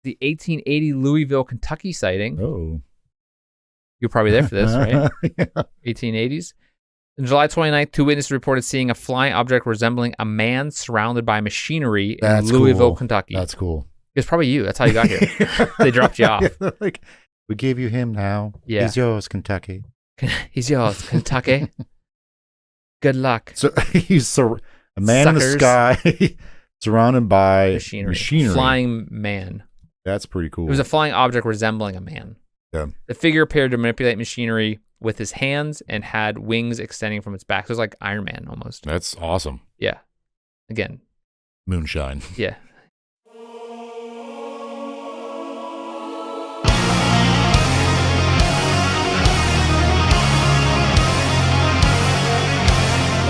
the 1880 Louisville, Kentucky sighting. Oh. You're probably there for this, right? Yeah. 1880s. On July 29th, 2 witnesses reported seeing a flying object resembling a man surrounded by machinery in Louisville, cool. Kentucky. That's cool. It's probably you. That's how you got here. They dropped you off. Yeah, like, we gave you him now. Yeah. He's yours, Kentucky. He's yours, Kentucky. Good luck. So he's a man in the sky surrounded by machinery. Flying man. That's pretty cool. It was a flying object resembling a man. Yeah. The figure appeared to manipulate machinery with his hands and had wings extending from its back. So it was like Iron Man almost. That's awesome. Yeah. Again. Moonshine. Yeah.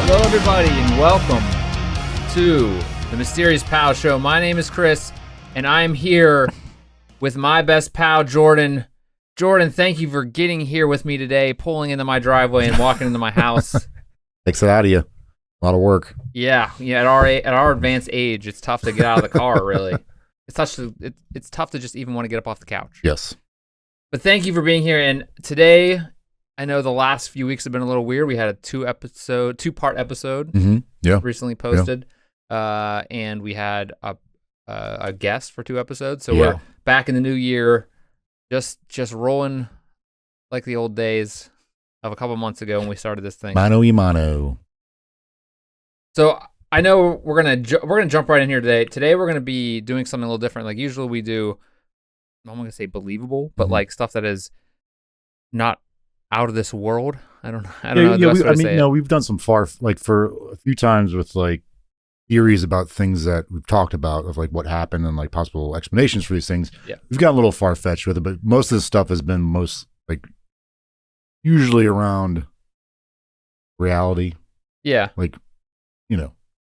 Hello, everybody, and welcome to the Mysterious Pal Show. My name is Chris, and I'm here with my best pal, Jordan. Jordan, thank you for getting here with me today, pulling into my driveway and walking into my house. Takes it out of you. A lot of work. Yeah. At our advanced age, it's tough to get out of the car. Really, it's tough to just even want to get up off the couch. Yes. But thank you for being here. And today, I know the last few weeks have been a little weird. We had a two-part episode recently posted, and we had a guest for 2 episodes. So we're back in the new year, just rolling like the old days of a couple months ago when we started this thing. Mano y mano. So I know we're gonna jump right in here today. Today we're gonna be doing something a little different. Like usually we do, I'm gonna say believable, but like stuff that is not out of this world. I don't know the best way to say it. We've done some for a few times with like theories about things that we've talked about of like what happened and like possible explanations for these things. Yeah. We've gotten a little far-fetched with it, but most of this stuff has been usually around reality. Yeah.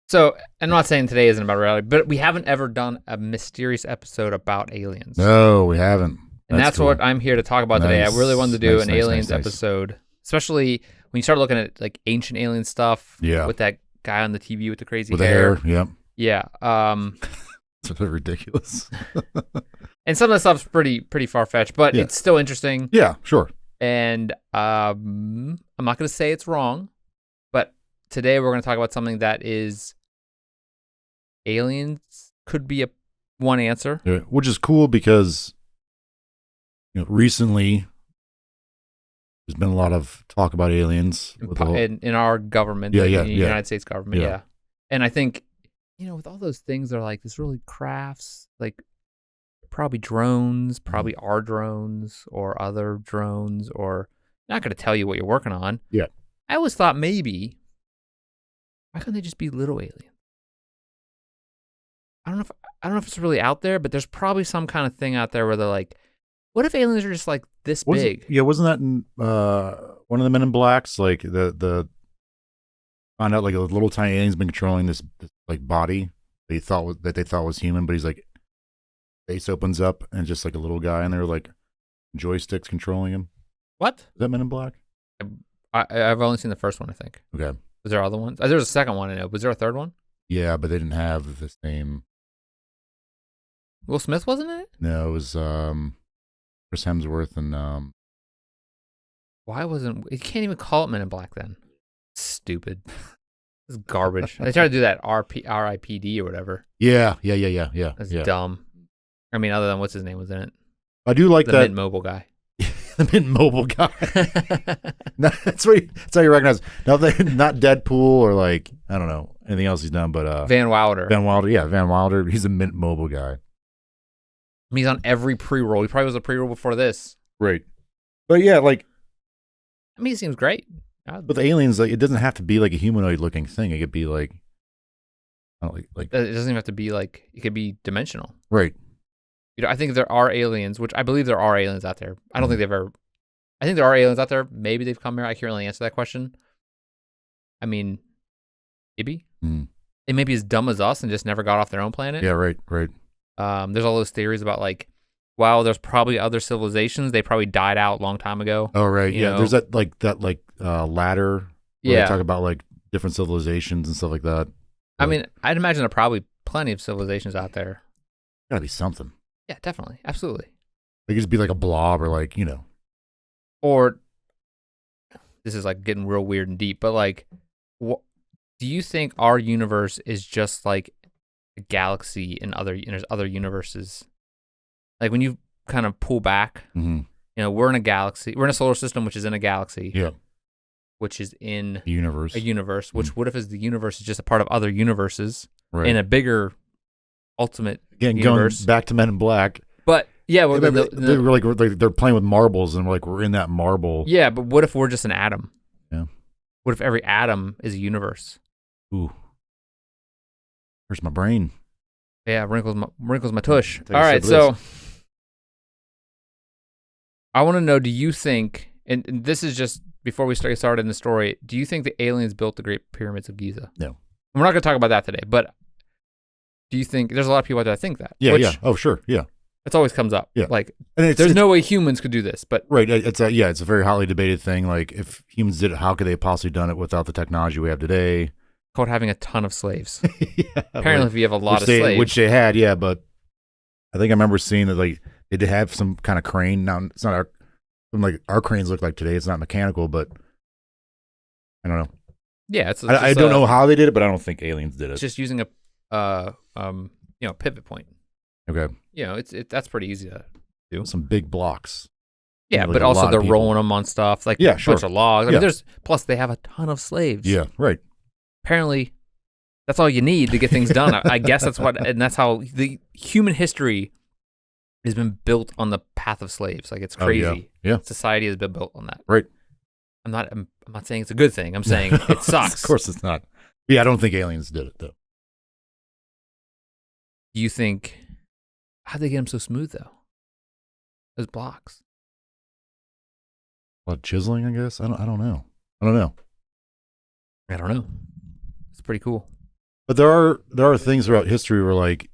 So I'm not saying today isn't about reality, but we haven't ever done a mysterious episode about aliens. No, we haven't. And that's cool. What I'm here to talk about today. I really wanted to do an aliens episode, especially when you start looking at like ancient alien stuff. Yeah. With that guy on the TV with the crazy hair. Yeah. Yeah. It's ridiculous. And some of the stuff's pretty far fetched, but it's still interesting. Yeah, sure. And I'm not going to say it's wrong, but today we're going to talk about something that is aliens could be one answer. Yeah, which is cool because recently there's been a lot of talk about aliens in our government, the United States government. Yeah. And I think, with all those things, they're like this really crafts, like probably drones, probably our drones or other drones, or not going to tell you what you're working on. Yeah. I always thought maybe, why couldn't they just be little aliens? I don't know if it's really out there, but there's probably some kind of thing out there where they're like, what if aliens are just like this big? Wasn't that in one of the Men in Blacks? Like the found out like a little tiny alien's been controlling this like body they thought was human, but he's like face opens up and just like a little guy, and they're like joysticks controlling him. What? Is that Men in Black? I've only seen the first one, I think. Okay. Was there other ones? There was a second one I know. Was there a third one? Yeah, but they didn't have the same. Will Smith wasn't in it? No, it was Chris Hemsworth and Why wasn't you can't even call it Men in Black then? Stupid. It's garbage. They tried to do that RIPD or whatever. Yeah. That's dumb. I mean, other than what's his name was in it. I do like the that Mint Mobile guy. The Mint Mobile guy. No, that's how you recognize. No, not Deadpool or like I don't know anything else he's done, but Van Wilder. Van Wilder. He's a Mint Mobile guy. He's on every pre-roll. He probably was a pre-roll before this. Right. But yeah, like he seems great. But the aliens, like, it doesn't have to be like a humanoid-looking thing. It could be like, I don't like. It doesn't even have to be like. It could be dimensional. Right. I think there are aliens, which I believe there are aliens out there. I don't think they've ever. I think there are aliens out there. Maybe they've come here. I can't really answer that question. I mean, maybe. They may be as dumb as us and just never got off their own planet. Yeah. Right. There's all those theories about like, wow, there's probably other civilizations. They probably died out a long time ago. Oh, right. Yeah. There's that ladder. Where they talk about like different civilizations and stuff like that. I mean, I'd imagine there are probably plenty of civilizations out there. Gotta be something. Yeah, definitely. Absolutely. They could just be like a blob or like, Or this is like getting real weird and deep, but like, do you think our universe is just like a galaxy in there's other universes? Like when you kind of pull back, we're in a galaxy. We're in a solar system, which is in a galaxy. Yeah. Which is in a universe. Which what if the universe is just a part of other universes in a bigger ultimate universe? Going back to Men in Black. But yeah, they're playing with marbles, and we're in that marble. Yeah, but what if we're just an atom? Yeah. What if every atom is a universe? Ooh. Where's my brain? Yeah, wrinkles my tush. All right, so I want to know, do you think, and this is just before we started in the story, do you think the aliens built the Great Pyramids of Giza? No. We're not going to talk about that today, but do you think, there's a lot of people out there that think that. Yeah. Oh, sure. Yeah. It always comes up. Yeah. Like, there's no way humans could do this, but. Right. It's a very hotly debated thing. Like, if humans did it, how could they have possibly done it wid the technology we have today? Called having a ton of slaves. Yeah. Apparently, if you have a lot of slaves. Which they had, yeah, but I think I remember seeing that, like, they did have some kind of crane. Now, it's not our cranes look like today. It's not mechanical, but I don't know. Yeah, I don't know how they did it, but I don't think aliens did it. It's just using a pivot point. Okay. That's pretty easy to do. Some big blocks. Yeah, but also they're rolling them on stuff like a bunch of logs. I mean, plus they have a ton of slaves. Yeah, right. Apparently, that's all you need to get things done. I guess that's how the human history has been built on the path of slaves. Like, it's crazy. Oh, yeah. Society has been built on that. Right. I'm not saying it's a good thing. I'm saying it sucks. Of course it's not. Yeah, I don't think aliens did it, though. Do you think, how'd they get them so smooth, though? Those blocks. What, chiseling, I guess? I don't know. I don't know. It's pretty cool. But there are things throughout history where, like,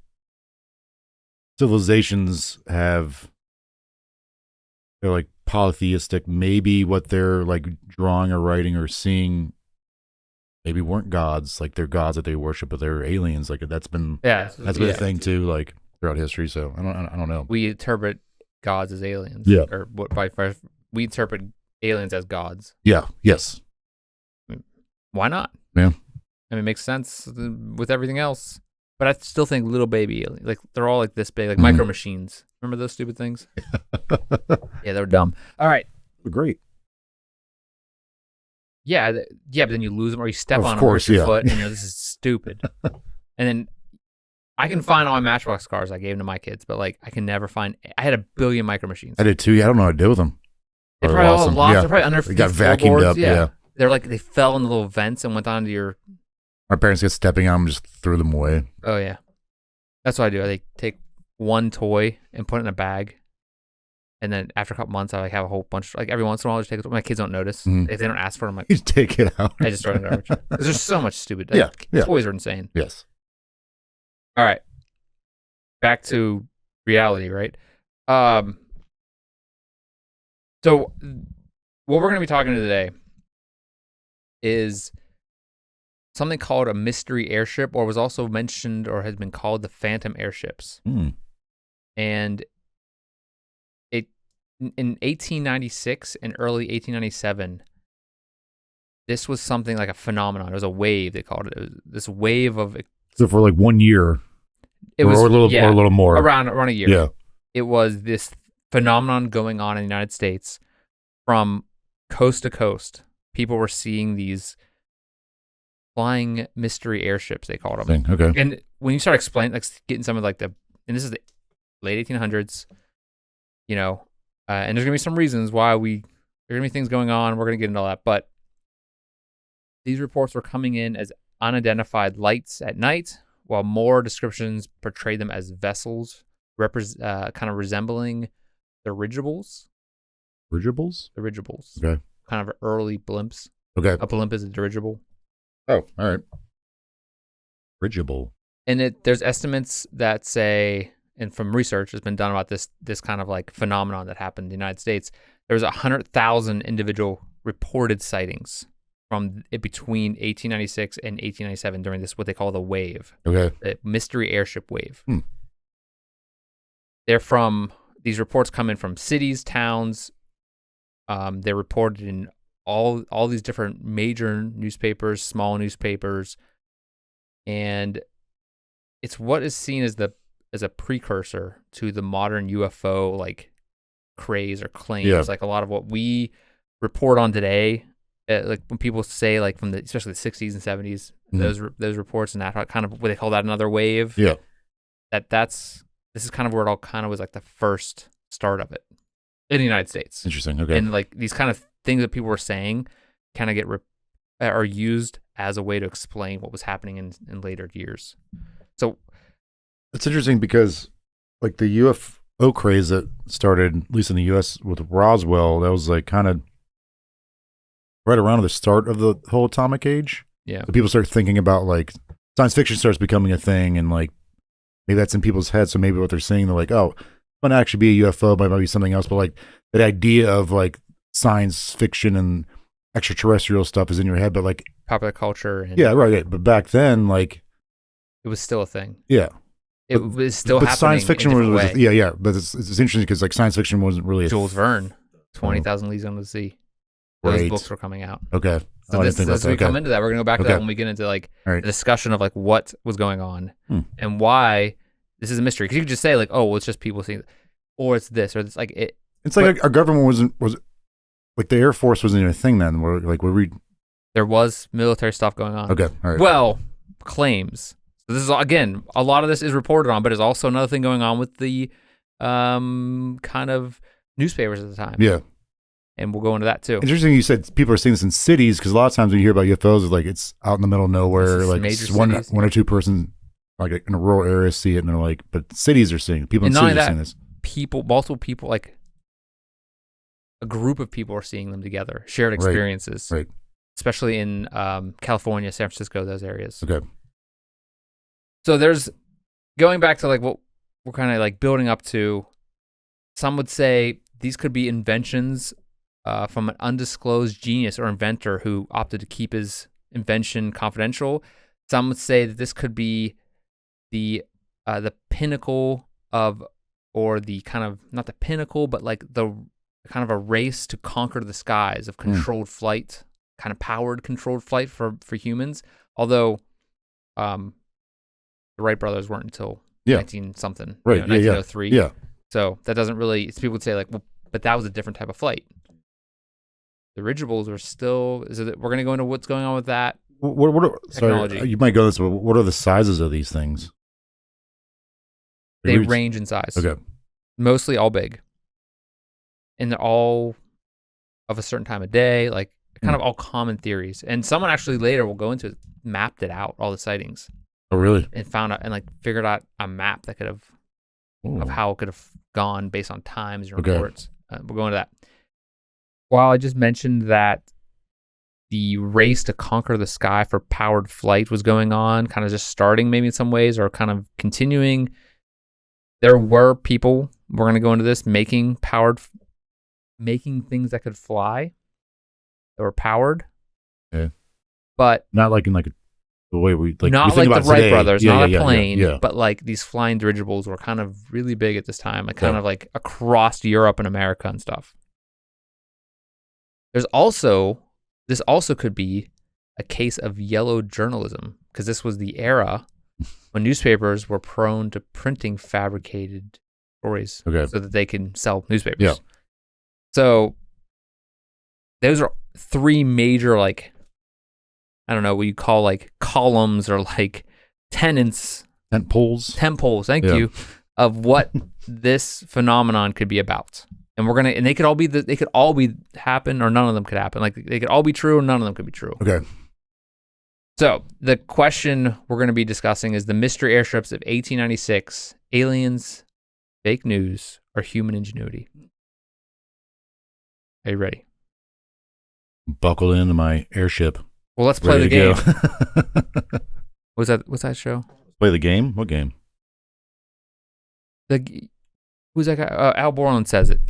civilizations they're like polytheistic. Maybe what they're like drawing or writing or seeing maybe weren't gods, like they're gods that they worship, but they're aliens. Like, that's been a thing too, like throughout history. So I don't know. We interpret gods as aliens. Yeah. Or we interpret aliens as gods. Yeah. Yes. I mean, why not? Yeah. I mean, it makes sense with everything else. But I still think little baby aliens, like, they're all like this big, like micro machines. Remember those stupid things? Yeah, they're dumb. All right. They're great. Yeah, but then you lose them or you step on them with your foot and this is stupid. And then I can find all my Matchbox cars I gave them to my kids, but like, I can never find, I had a billion micro machines. I did too. Yeah, I don't know what to do with them. They're probably all lost. Yeah. They're probably under. They got vacuumed up. Yeah. They're like, they fell in the little vents and went onto your. My parents got stepping on them, just threw them away. Oh yeah, that's what I do. I take one toy and put it in a bag, and then after a couple months, I like have a whole bunch. Like, every once in a while, I just take it. My kids don't notice if they don't ask for them. Like, you take it out. I just throw it in the garbage. There's so much stupid. Yeah. Toys are insane. Yes. All right, back to reality, right? So what we're going to be talking to today is something called a mystery airship, or was also mentioned or has been called the phantom airships. And it in 1896 and early 1897, this was something like a phenomenon. It was a wave, they called it. It was this wave of. So for like 1 year, or a little more, around a year. Yeah, it was this phenomenon going on in the United States from coast to coast. People were seeing these flying mystery airships, they called them. Okay. And when you start explaining, like, getting some of like and this is the late 1800s, and there's gonna be some reasons why there's gonna be things going on. We're gonna get into all that, but these reports were coming in as unidentified lights at night, while more descriptions portrayed them as vessels, kind of resembling dirigibles. Dirigibles. Okay. Kind of early blimps. Okay. A blimp is a dirigible. Oh, all right. Dirigible. And there's estimates that say, and from research that's been done about this kind of like phenomenon that happened in the United States, there was 100,000 individual reported sightings from between 1896 and 1897 during this, what they call the wave. Okay. The mystery airship wave. these reports come in from cities, towns. They're reported in all these different major newspapers, small newspapers, and it's what is seen as a precursor to the modern UFO like craze or claims. Yeah. Like a lot of what we report on today, like when people say like from especially the 60s and 70s, those reports and that kind of what they call that another wave. Yeah. This is kind of where it all kind of was like the first start of it in the United States. Interesting. Okay. And like these kind of things that people were saying kind of are used as a way to explain what was happening in later years. So it's interesting because like the UFO craze that started, at least in the U.S. with Roswell, that was like kind of right around the start of the whole atomic age. Yeah. So people start thinking about like science fiction starts becoming a thing, and like maybe that's in people's heads. So maybe what they're saying, they're like, oh, it might not actually be a UFO, but it might be something else. But like that idea of like science fiction and extraterrestrial stuff is in your head, but like popular culture. And yeah, right. But back then, like it was still a thing. Yeah. It was still happening. Science fiction was yeah. But it's interesting because like science fiction wasn't really Jules Verne, 20,000 Leagues Under the Sea. Those books were coming out. Okay. So as we come into that, we're going to go back to that when we get into like the discussion of like what was going on and why this is a mystery. Because you could just say like, oh, well, it's just people seeing, or it's this, or it's like it. It's like our government was like the Air Force wasn't even a thing then. There was military stuff going on. Okay. All right. Well, claims. So this is again, a lot of this is reported on, but there's also another thing going on with the kind of newspapers at the time. Yeah. And we'll go into that too. Interesting you said people are seeing this in cities, because a lot of times when you hear about UFOs, it's like it's out in the middle of nowhere, like one or two person like in a rural area see it, and they're like, but cities are seeing it. People in cities are seeing this. Multiple people, like a group of people are seeing them together, shared experiences, right? Especially in California, San Francisco, those areas. Okay. So there's going back to like what we're kind of like building up to. Some would say these could be inventions from an undisclosed genius or inventor who opted to keep his invention confidential. Some would say that this could be the pinnacle of, or the kind of, not the pinnacle, but like the kind of a race to conquer the skies of controlled flight, kind of powered controlled flight for humans. Although the Wright brothers weren't until 19-something, right? 1903. Yeah. So that doesn't really, people would say like, well, but that was a different type of flight. The dirigibles are still, we're going to go into what's going on with that. Technology. Sorry, you might go this, but what are the sizes of these things? They range in size. Okay. Mostly all big. And they're all of a certain time of day, like kind of all common theories. And someone actually later will go into it, mapped it out, all the sightings. Oh, really? And found out and like figured out a map that could have, of how it could have gone based on times and reports. We'll go into that. While I just mentioned that the race to conquer the sky for powered flight was going on, kind of just starting maybe in some ways or kind of continuing, there were people, we're going to go into this, making things that could fly, that were powered. Okay. But not like in like the way we like, not we like the Wright brothers, not a plane, yeah. but like these flying dirigibles were kind of really big at this time, like kind of like across Europe and America and stuff. This also could be a case of yellow journalism, because this was the era when newspapers were prone to printing fabricated stories so that they can sell newspapers. Yeah. So those are three major, like, I don't know what you call like columns or like tenets. Tent poles, thank you, of what this phenomenon could be about. And they could all be happen, or none of them could happen. Like they could all be true, or none of them could be true. Okay. So the question we're going to be discussing is the mystery airships of 1896: aliens, fake news, or human ingenuity. Are you ready? Buckle into my airship. Well, let's play the game. What's that show? Play the game? What game? Who's that guy? Al Borland says it.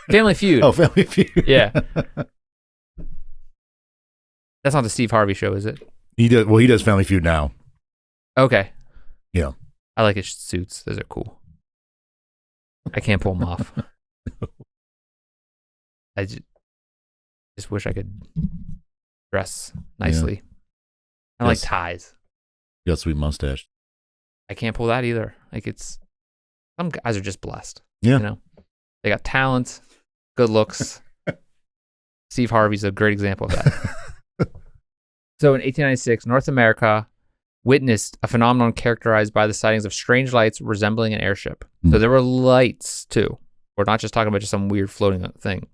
Family Feud. Oh, Family Feud. Yeah. That's not the Steve Harvey show, is it? He does Family Feud now. Okay. Yeah. I like his suits. Those are cool. I can't pull them off. I just wish I could dress nicely. I like ties. You got a sweet mustache. I can't pull that either. Like some guys are just blessed. Yeah. You know, they got talent, good looks. Steve Harvey's a great example of that. So in 1896, North America witnessed a phenomenon characterized by the sightings of strange lights resembling an airship. So there were lights too. We're not just talking about just some weird floating thing.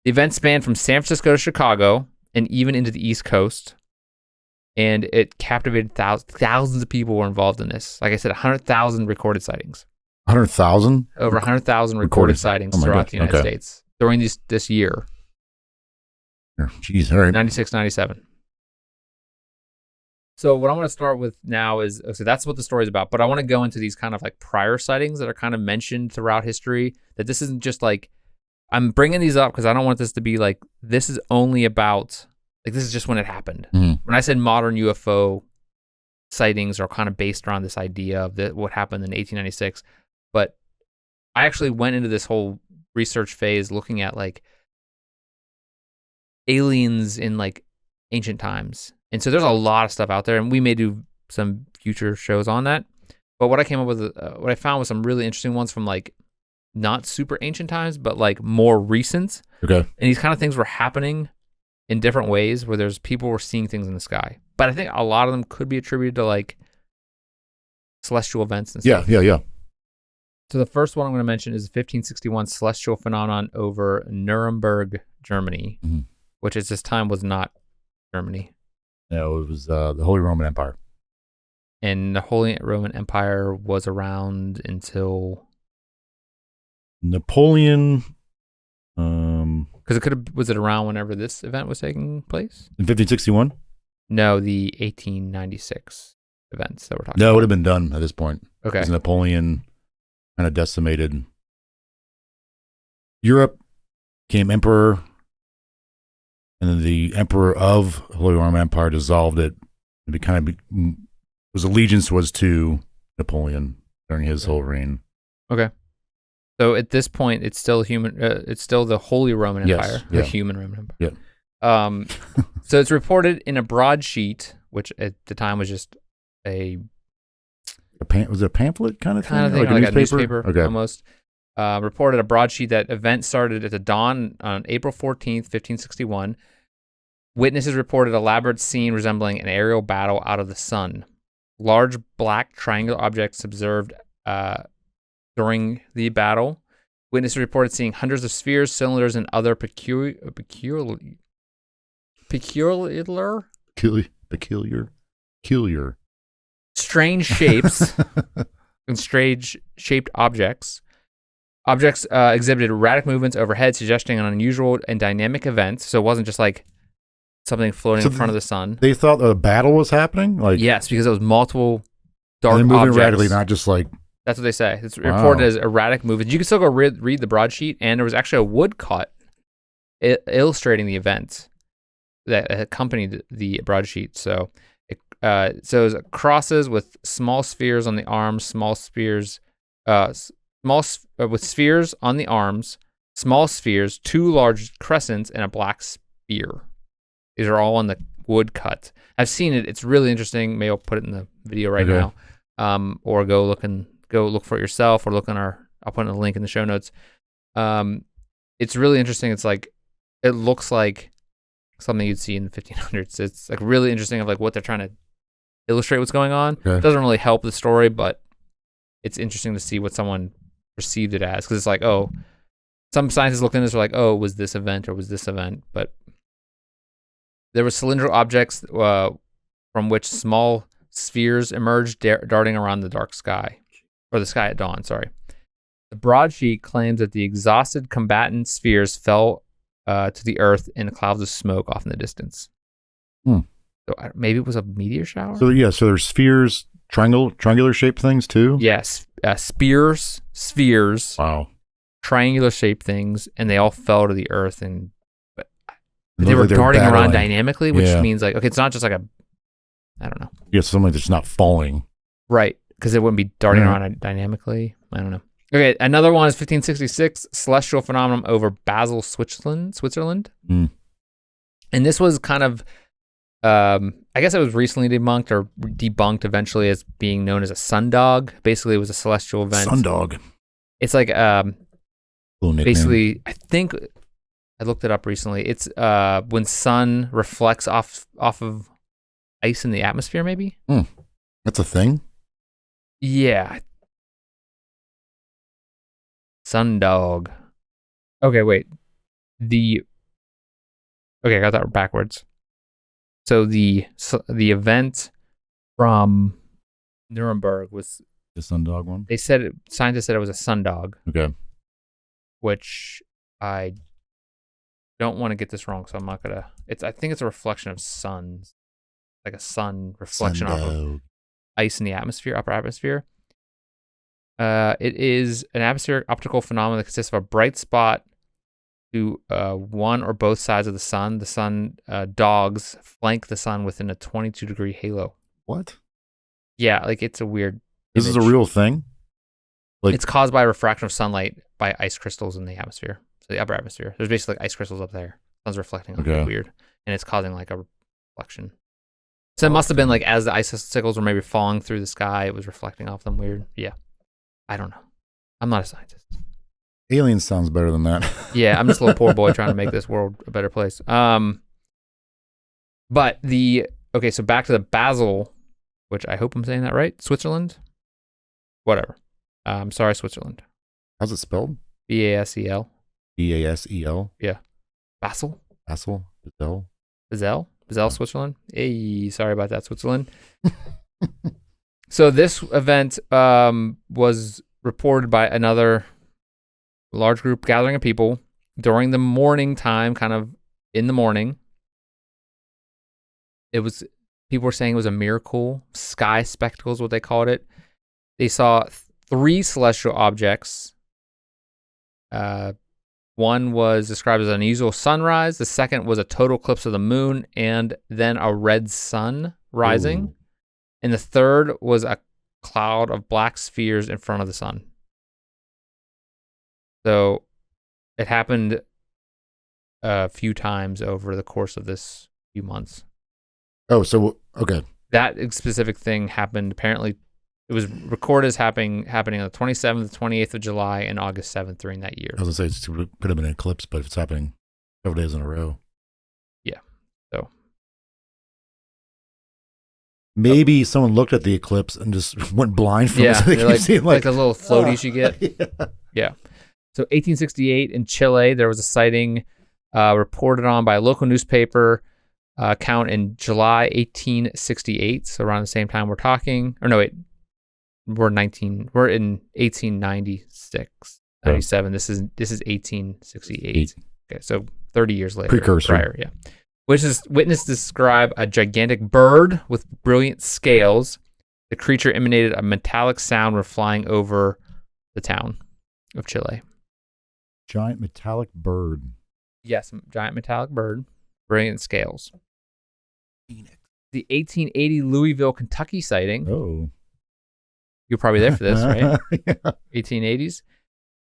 The event spanned from San Francisco to Chicago and even into the East Coast. And it captivated thousands of people were involved in this. Like I said, 100,000 recorded sightings. 100,000? Over 100,000 recorded sightings throughout the United States during this year. Jeez, all right. 96, 97. So what I want to start with now is, so that's what the story is about, but I want to go into these kind of like prior sightings that are kind of mentioned throughout history, that this isn't just like, I'm bringing these up because I don't want this to be like, this is only about, like this is just when it happened. When I said modern UFO sightings are kind of based around this idea of what happened in 1896, but I actually went into this whole research phase looking at like aliens in like ancient times. And so there's a lot of stuff out there, and we may do some future shows on that. But what I came up with, what I found was some really interesting ones from like not super ancient times, but like more recent. Okay. And these kind of things were happening in different ways where people were seeing things in the sky. But I think a lot of them could be attributed to like celestial events and stuff. Yeah. So the first one I'm going to mention is the 1561 celestial phenomenon over Nuremberg, Germany, which at this time was not Germany. No, it was the Holy Roman Empire. And the Holy Roman Empire was around until Napoleon. Because was it around whenever this event was taking place? In 1561? No, the 1896 events that we're talking about. No, it would have been done at this point. Okay. Because Napoleon kind of decimated Europe, became emperor, and then the emperor of the Holy Roman Empire dissolved it. His allegiance was to Napoleon during his whole reign. Okay. So at this point, it's still human. It's still the Holy Roman Empire, the yeah. human Roman Empire. Yeah. So it's reported in a broadsheet, which at the time was just was it a pamphlet kind of thing? Like a newspaper okay. Almost. Reported a broadsheet that event started at the dawn on April 14th, 1561. Witnesses reported elaborate scene resembling an aerial battle out of the sun. Large black triangular objects observed during the battle. Witnesses reported seeing hundreds of spheres, cylinders, and other peculiar, strange shapes and strange shaped objects. Objects exhibited erratic movements overhead, suggesting an unusual and dynamic event. So it wasn't just like something floating in front of the sun. They thought a battle was happening? Yes, because it was multiple dark moving objects. erratically, not just like... That's what they say. It's reported as erratic movements. You can still go read the broadsheet, and there was actually a woodcut illustrating the event that accompanied the broadsheet. So it was crosses with small spheres on the arms, with spheres on the arms, small spheres, two large crescents, and a black spear. These are all on the woodcut. I've seen it. It's really interesting. Maybe I'll put it in the video right now, or go look for it yourself, or I'll put in a link in the show notes. It's really interesting. It's like, it looks like something you'd see in the 1500s. It's like really interesting of like what they're trying to illustrate what's going on. Okay. It doesn't really help the story, but it's interesting to see what someone perceived it as. Because it's like, oh, some scientists look at this are like, oh, was this event or was this event? But there were cylindrical objects from which small spheres emerged, darting around the dark sky. Or the sky at dawn, sorry. The broadsheet claims that the exhausted combatant spheres fell to the earth in clouds of smoke off in the distance. So maybe it was a meteor shower? So there's spheres, triangular shaped things too? Yes. Spheres, wow, triangular shaped things, and they all fell to the earth, and they were darting around dynamically, which means like, okay, it's not just like I don't know. Yeah, something that's not falling. Right. Because it wouldn't be darting around dynamically. I don't know. Okay, another one is 1566, celestial phenomenon over Basel, Switzerland. Mm. And this was kind of, I guess it was recently debunked eventually as being known as a sundog. Basically, it was a celestial event. Sundog. It's like, Cool nickname. basically, I think, I looked it up recently. It's when sun reflects off of ice in the atmosphere, maybe? That's a thing? Yeah. Sundog. Okay, wait. Okay, I got that backwards. So the event from Nuremberg was The sundog one? Scientists said it was a sundog. Okay. Which I don't want to get this wrong, so I'm not gonna. I think it's a reflection of suns, like a sun reflection off of ice in the atmosphere, upper atmosphere. It is an atmospheric optical phenomenon that consists of a bright spot to one or both sides of the sun. The sun dogs flank the sun within a 22-degree halo. What? Yeah, like it's a weird. This is a real thing? Like it's caused by refraction of sunlight by ice crystals in the atmosphere, so the upper atmosphere. There's basically like ice crystals up there. Sun's reflecting on it. Weird, and it's causing like a reflection. So it must have been like as the icicles were maybe falling through the sky, it was reflecting off them. Weird. Yeah. I don't know. I'm not a scientist. Aliens sounds better than that. Yeah, I'm just a little poor boy trying to make this world a better place. But so back to the Basel, which I hope I'm saying that right. Switzerland? Whatever. I'm sorry, Switzerland. How's it spelled? Basel. Basel? Yeah. Basel? Basel? Basel? Basel? Basel, Switzerland? Hey, sorry about that, Switzerland. So this event was reported by another large group gathering of people during the morning time, kind of in the morning. People were saying it was a miracle, sky spectacle is what they called it. They saw 3 celestial objects. One was described as an unusual sunrise. The second was a total eclipse of the moon and then a red sun rising. Ooh. And the third was a cloud of black spheres in front of the sun. So it happened a few times over the course of this few months. Oh, so, okay. That specific thing happened, apparently, it was recorded as happening on the 27th, 28th of July, and August 7th during that year. I was going to say, it could have been an eclipse, but if it's happening several days in a row. Yeah, so. Maybe someone looked at the eclipse and just went blind from it. So they like those little floaties you get. Yeah. So 1868 in Chile, there was a sighting reported on by a local newspaper account in July 1868. So around the same time we're talking. Or no, wait. We're in 1896, 97. This is 1868. Okay, so 30 years later. Precursor. Prior, yeah. Witnesses describe a gigantic bird with brilliant scales. The creature emanated a metallic sound when flying over the town of Chile. Giant metallic bird. Yes, giant metallic bird. Brilliant scales. Phoenix. The 1880 Louisville, Kentucky sighting. Oh. You're probably there for this, right? Yeah. 1880s.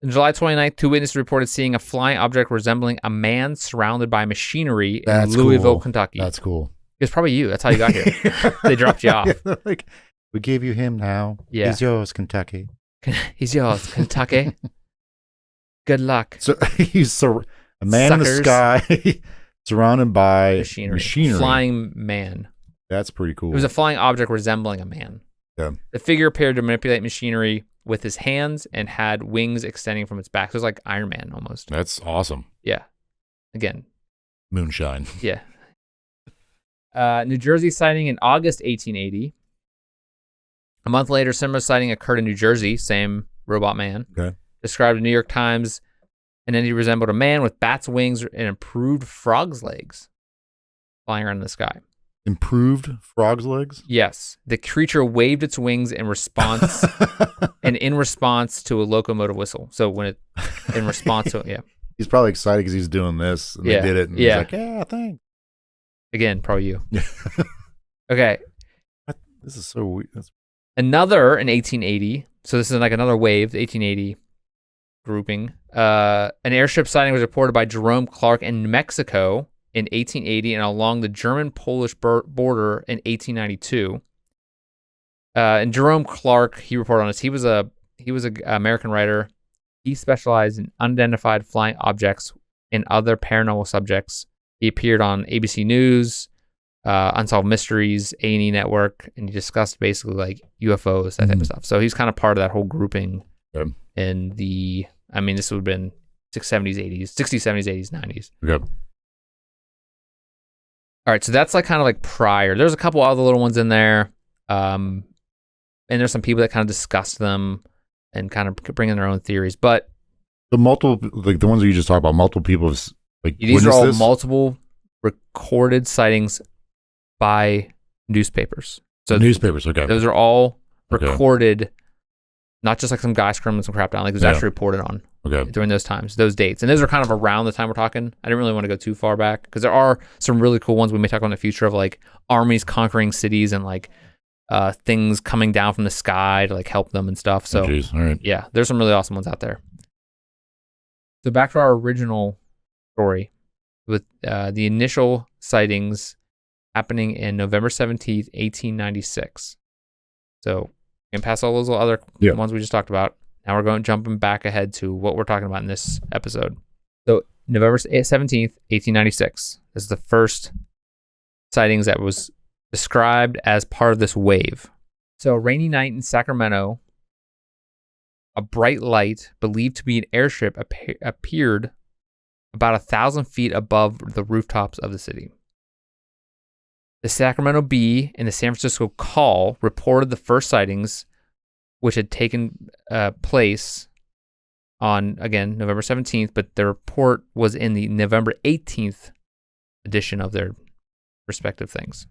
On July 29th, 2 witnesses reported seeing a flying object resembling a man surrounded by machinery in Louisville, Kentucky. That's cool. It's probably you. That's how you got here. They dropped you off. Yeah, like, we gave you him now. Yeah. He's yours, Kentucky. He's yours, Kentucky. Good luck. So he's a man in the sky surrounded by machinery. Flying man. That's pretty cool. It was a flying object resembling a man. Yeah. The figure appeared to manipulate machinery with his hands and had wings extending from its back. So it was like Iron Man almost. That's awesome. Yeah. Again. Moonshine. Yeah. New Jersey sighting in August 1880. A month later, similar sighting occurred in New Jersey. Same robot man. Okay. Described in New York Times. And then he resembled a man with bat's wings and improved frog's legs flying around in the sky. Improved frog's legs? Yes. The creature waved its wings in response in response to a locomotive whistle. So in response to it, yeah. He's probably excited because he's doing this. And they did it. And he's like, yeah, thanks. Again, probably you. Yeah. Okay. This is so weird. Another in 1880. So this is like another wave, 1880. grouping. An airship sighting was reported by Jerome Clark in Mexico in 1880 and along the German-Polish border in 1892. And Jerome Clark, he reported on this. He was a American writer. He specialized in unidentified flying objects and other paranormal subjects. He appeared on ABC News, Unsolved Mysteries, A&E Network, and he discussed basically like UFOs, that type of stuff. So he's kind of part of that whole grouping in the, I mean, this would have been 60s, 70s, 80s, 90s. Yep. All right, so that's like kind of like prior. There's a couple other little ones in there. And there's some people that kind of discuss them and kind of bring in their own theories. But the multiple, like the ones that you just talked about, multiple people have like these are all multiple recorded sightings by newspapers. So newspapers, okay. Those are all recorded, not just like some guy scrumming some crap down. Like it was actually reported on during those times, those dates. And those are kind of around the time we're talking. I didn't really want to go too far back because there are some really cool ones we may talk about in the future of like armies conquering cities and like things coming down from the sky to like help them and stuff. So all right. Yeah, there's some really awesome ones out there. So back to our original story with the initial sightings happening in November 17th, 1896. So we can pass all those other ones we just talked about. Now we're jumping back ahead to what we're talking about in this episode. So November 17th, 1896. This is the first sightings that was described as part of this wave. So a rainy night in Sacramento, a bright light believed to be an airship appeared about 1,000 feet above the rooftops of the city. The Sacramento Bee and the San Francisco Call reported the first sightings, which had taken place on, again, November 17th, but the report was in the November 18th edition of their respective things.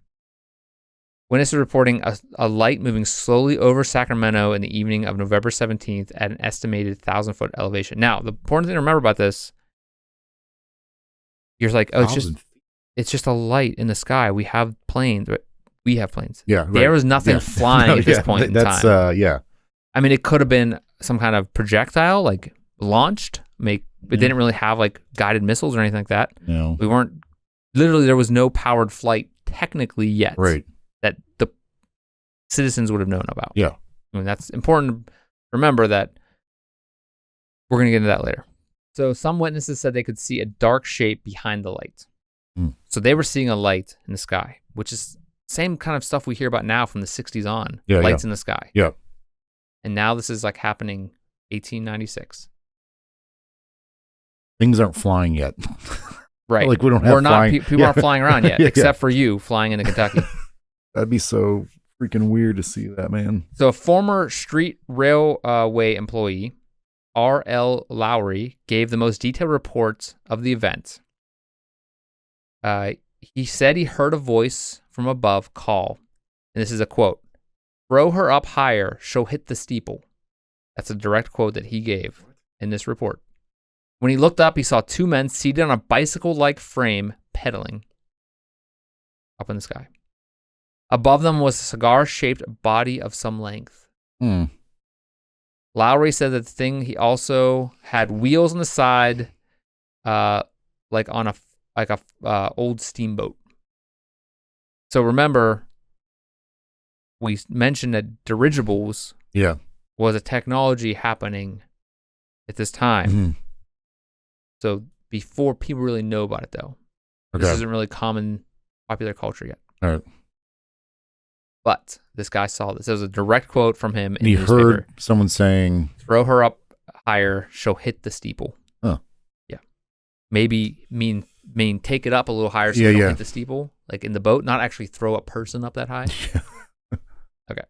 Witnesses reporting a light moving slowly over Sacramento in the evening of November 17th at an estimated 1,000-foot elevation. Now, the important thing to remember about this, you're like, oh, it's just a light in the sky. We have planes. We have planes. Yeah, right. There was nothing flying at this point in time. Yeah. I mean, it could have been some kind of projectile, like launched. It didn't really have like guided missiles or anything like that. No. We weren't. Literally, there was no powered flight technically yet. Right. That the citizens would have known about. Yeah. I mean, that's important to remember that we're going to get into that later. So some witnesses said they could see a dark shape behind the light. So they were seeing a light in the sky, which is same kind of stuff we hear about now from the 60s on. Lights in the sky. Yeah. And now this is like happening 1896. Things aren't flying yet. Right. Like we don't have flying. People aren't flying around yet, except for you flying into Kentucky. That'd be so freaking weird to see that, man. So a former street railway employee, R.L. Lowry, gave the most detailed reports of the event. He said he heard a voice from above call, and this is a quote, "Throw her up higher, she'll hit the steeple." That's a direct quote that he gave in this report. When he looked up, he saw two men seated on a bicycle-like frame pedaling up in the sky. Above them was a cigar-shaped body of some length. Lowry said that the thing he also had wheels on the side, like on a old steamboat. So remember, we mentioned that dirigibles was a technology happening at this time. So before people really know about it, though. This isn't really common popular culture yet. All right. But this guy saw this. There was a direct quote from him. And he heard someone saying, "Throw her up higher, she'll hit the steeple." Oh. Yeah. Maybe mean take it up a little higher so you don't hit the steeple, like in the boat, not actually throw a person up that high. Okay.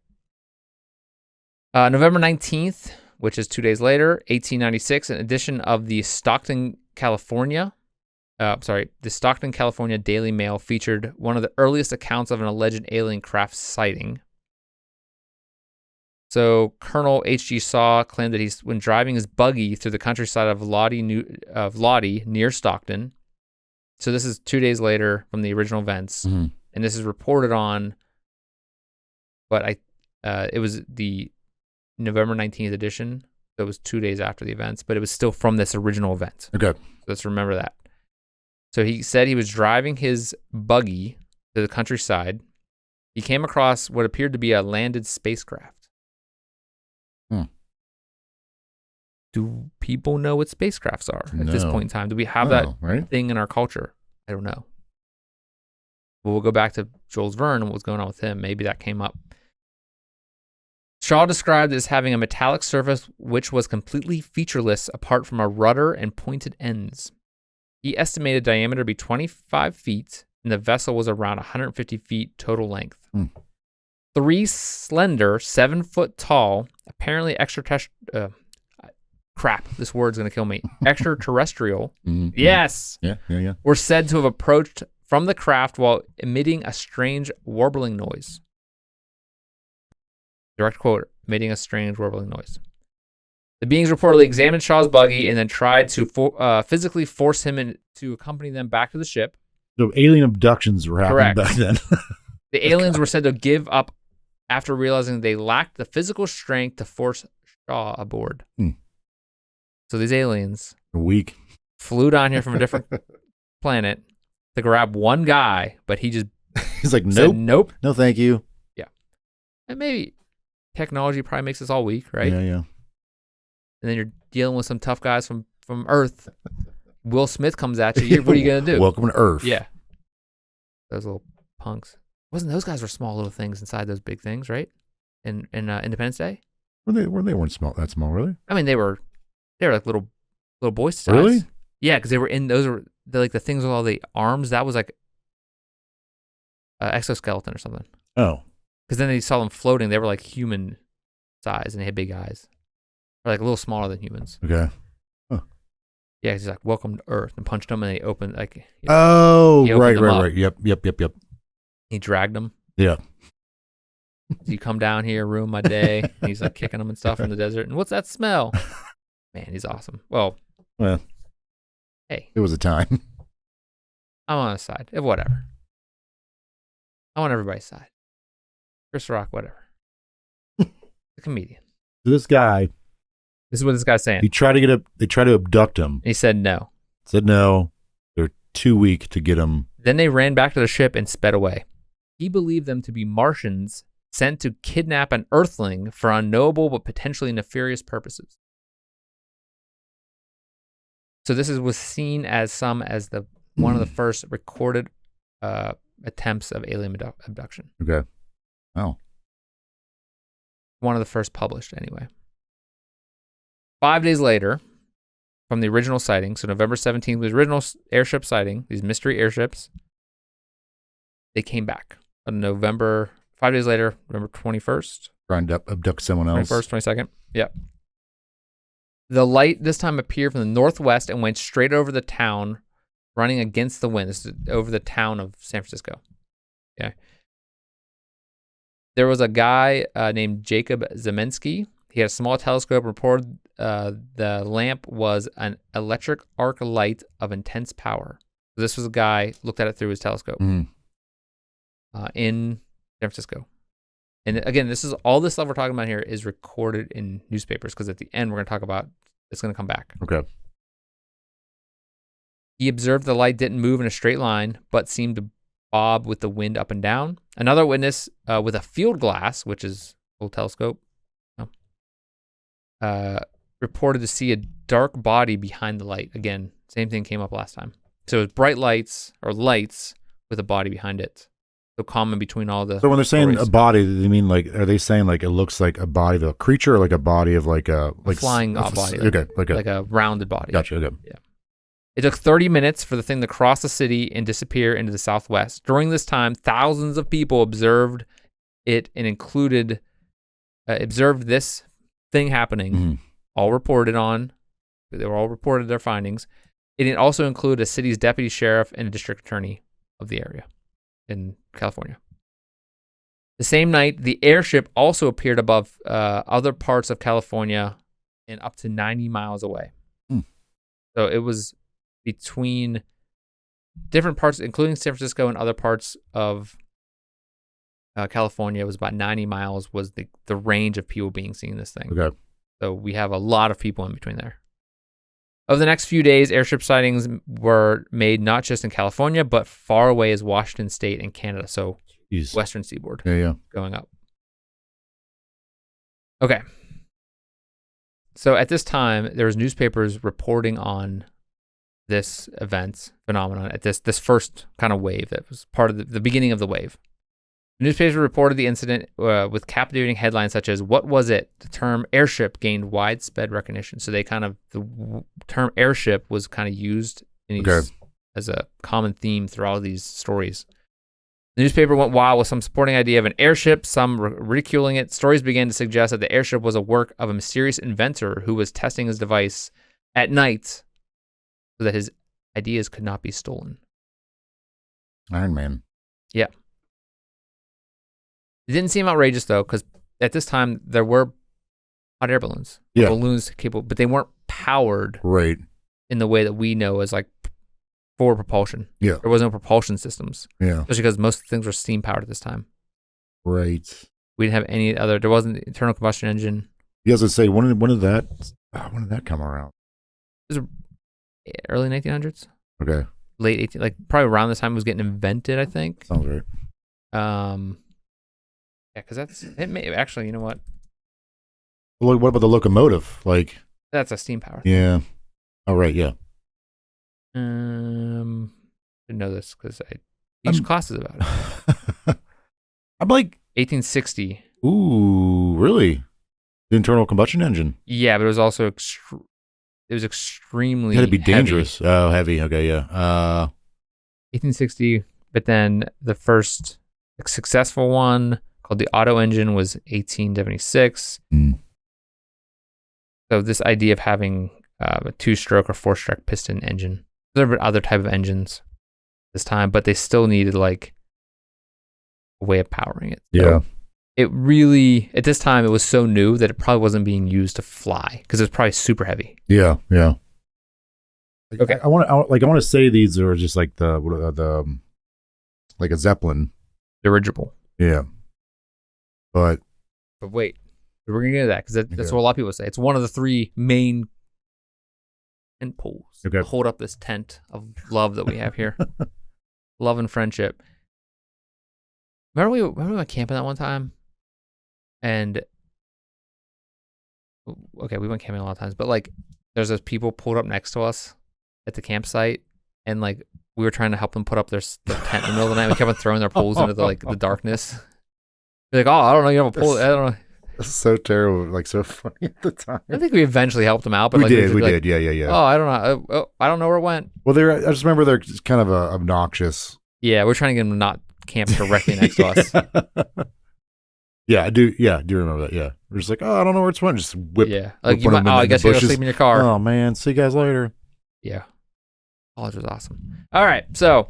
November 19th, which is 2 days later, 1896, an edition of the Stockton, California Daily Mail featured one of the earliest accounts of an alleged alien craft sighting. So Colonel H.G. Saw claimed that when driving his buggy through the countryside of Lodi near Stockton. So this is 2 days later from the original events, and this is reported on. But it was the November 19th edition So it was 2 days after the events, but it was still from this original event. Okay. So let's remember that. So he said he was driving his buggy to the countryside. He came across what appeared to be a landed spacecraft. Do people know what spacecrafts are at this point in time? Do we have that thing in our culture? I don't know. But we'll go back to Jules Verne and what's going on with him. Maybe that came up. Shaw described it as having a metallic surface which was completely featureless apart from a rudder and pointed ends. He estimated diameter to be 25 feet, and the vessel was around 150 feet total length. 3 slender, 7 foot tall, apparently crap, this word's going to kill me. Extraterrestrial. Yes. Yeah. Were said to have approached from the craft while emitting a strange warbling noise. Direct quote, emitting a strange warbling noise. The beings reportedly examined Shaw's buggy and then tried to physically force him to accompany them back to the ship. So alien abductions were happening back then. The aliens were said to give up after realizing they lacked the physical strength to force Shaw aboard. So these aliens flew down here from a different planet to grab one guy, but he just he's like, nope, no, thank you. Yeah, and maybe technology probably makes us all weak, right? Yeah. And then you're dealing with some tough guys from Earth. Will Smith comes at you. What are you gonna do? Welcome to Earth. Yeah, those little punks. Wasn't those guys were small little things inside those big things, right? In Independence Day. They weren't that small, really. I mean, they were like little boy size. Really? Yeah, because they were in those. They're like the things with all the arms. That was like exoskeleton or something. Oh. Because then they saw them floating. They were like human size and they had big eyes. Or like a little smaller than humans. Okay. Huh. Yeah, he's like, welcome to Earth, and punched them and they opened like. Right. Yep. He dragged them. Yeah. So you come down here, ruin my day. And he's like kicking them and stuff in the desert. And what's that smell? Man, he's awesome. Well, hey, it was a time. I'm on his side. Whatever. I'm on everybody's side. Chris Rock, whatever. The comedian. This guy. This is what this guy's saying. They tried to abduct him. He said no. They're too weak to get him. Then they ran back to the ship and sped away. He believed them to be Martians sent to kidnap an Earthling for unknowable but potentially nefarious purposes. So this was seen as one of the first recorded attempts of alien abduction. Okay. Oh. One of the first published, anyway. 5 days later, from the original sighting, so November 17th was the original airship sighting, these mystery airships, they came back. On 5 days later, November 21st. Trying to abduct someone else. 21st, 22nd. Yep. The light this time appeared from the northwest and went straight over the town, running against the wind. This is over the town of San Francisco. Okay. There was a guy named Jacob Zemensky. He had a small telescope and reported the lamp was an electric arc light of intense power. So this was a guy looked at it through his telescope in San Francisco. And again, this is all this stuff we're talking about here is recorded in newspapers because at the end we're going to talk about it's going to come back. Okay. He observed the light didn't move in a straight line, but seemed to bob with the wind up and down. Another witness with a field glass, which is a little telescope, reported to see a dark body behind the light. Again, same thing came up last time. So it's bright lights or lights with a body behind it. So common between all the. So when they're saying stories. a body, they mean like, are they saying like it looks like a body of a creature or like a body of like a flying body? Okay, like a rounded body. Gotcha. Okay. Yeah. It took 30 minutes for the thing to cross the city and disappear into the southwest. During this time, thousands of people observed it and observed this thing happening. All reported on. They were all reported their findings. And it also included a city's deputy sheriff and a district attorney of the area in California. The same night, the airship also appeared above other parts of California and up to 90 miles away. So it was between different parts, including San Francisco and other parts of California. It was about 90 miles was the range of people being seeing this thing. Okay. So we have a lot of people in between there. Over the next few days, airship sightings were made not just in California, but far away as Washington State and Canada. So Western Seaboard going up. Okay. So at this time, there was newspapers reporting on this event phenomenon at this first kind of wave that was part of the beginning of the wave. The newspapers reported the incident with captivating headlines such as, "What was it?" The term airship gained widespread recognition. So the term airship was kind of used as a common theme through all these stories. The newspaper went wild with some supporting idea of an airship, some ridiculing it. Stories began to suggest that the airship was a work of a mysterious inventor who was testing his device at night so that his ideas could not be stolen. Iron Man. Yeah. It didn't seem outrageous, though, because at this time, there were hot air balloons. Yeah. Balloons capable, but they weren't powered in the way that we know as like forward propulsion. Yeah. There was no propulsion systems. Yeah. Especially because most things were steam powered at this time. Right. We didn't have any other, there wasn't an internal combustion engine. You guys would say, when did that come around? It was early 1900s. Okay. Late 18, like probably around the time it was getting invented, I think. Sounds right. Yeah, because it may actually, you know what? Well, what about the locomotive? Like, that's a steam power. Yeah. Oh, right. Yeah. Didn't know this because I teach classes about it. I'm like 1860. Ooh, really? The internal combustion engine. Yeah, but it was also extremely. It had to be dangerous. Heavy. Oh, heavy. Okay, yeah. 1860, but then the first successful one called the Otto engine was 1876. So this idea of having a 2-stroke or 4-stroke piston engine. There were other type of engines this time, but they still needed like a way of powering it. So yeah. It really, at this time, it was so new that it probably wasn't being used to fly because it was probably super heavy. Yeah, yeah. Okay. I want to say these are just like the like a Zeppelin dirigible. Yeah. But wait, we're gonna get to that because that's what a lot of people say. It's one of the 3 main tent poles to hold up this tent of love that we have here. Love and friendship. Remember we went camping that one time, and we went camping a lot of times, but like there's those people pulled up next to us at the campsite, and like we were trying to help them put up their tent in the middle of the night. We kept on throwing their poles into the darkness. They're like, "Oh, I don't know, you have a pole." I don't know. That's so terrible, like so funny at the time. I think we eventually helped them out, but we did. Yeah. Oh, I don't know. I don't know where it went. Well, I just remember they're just kind of obnoxious. Yeah, we're trying to get them to not camp directly next to us. Yeah, I do. Yeah, I do remember that. Yeah, we're just like, oh, I don't know where it's went. Just whip. Yeah, like you might. I guess you gotta sleep in your car. Oh man, see you guys later. Yeah, college was awesome. All right, so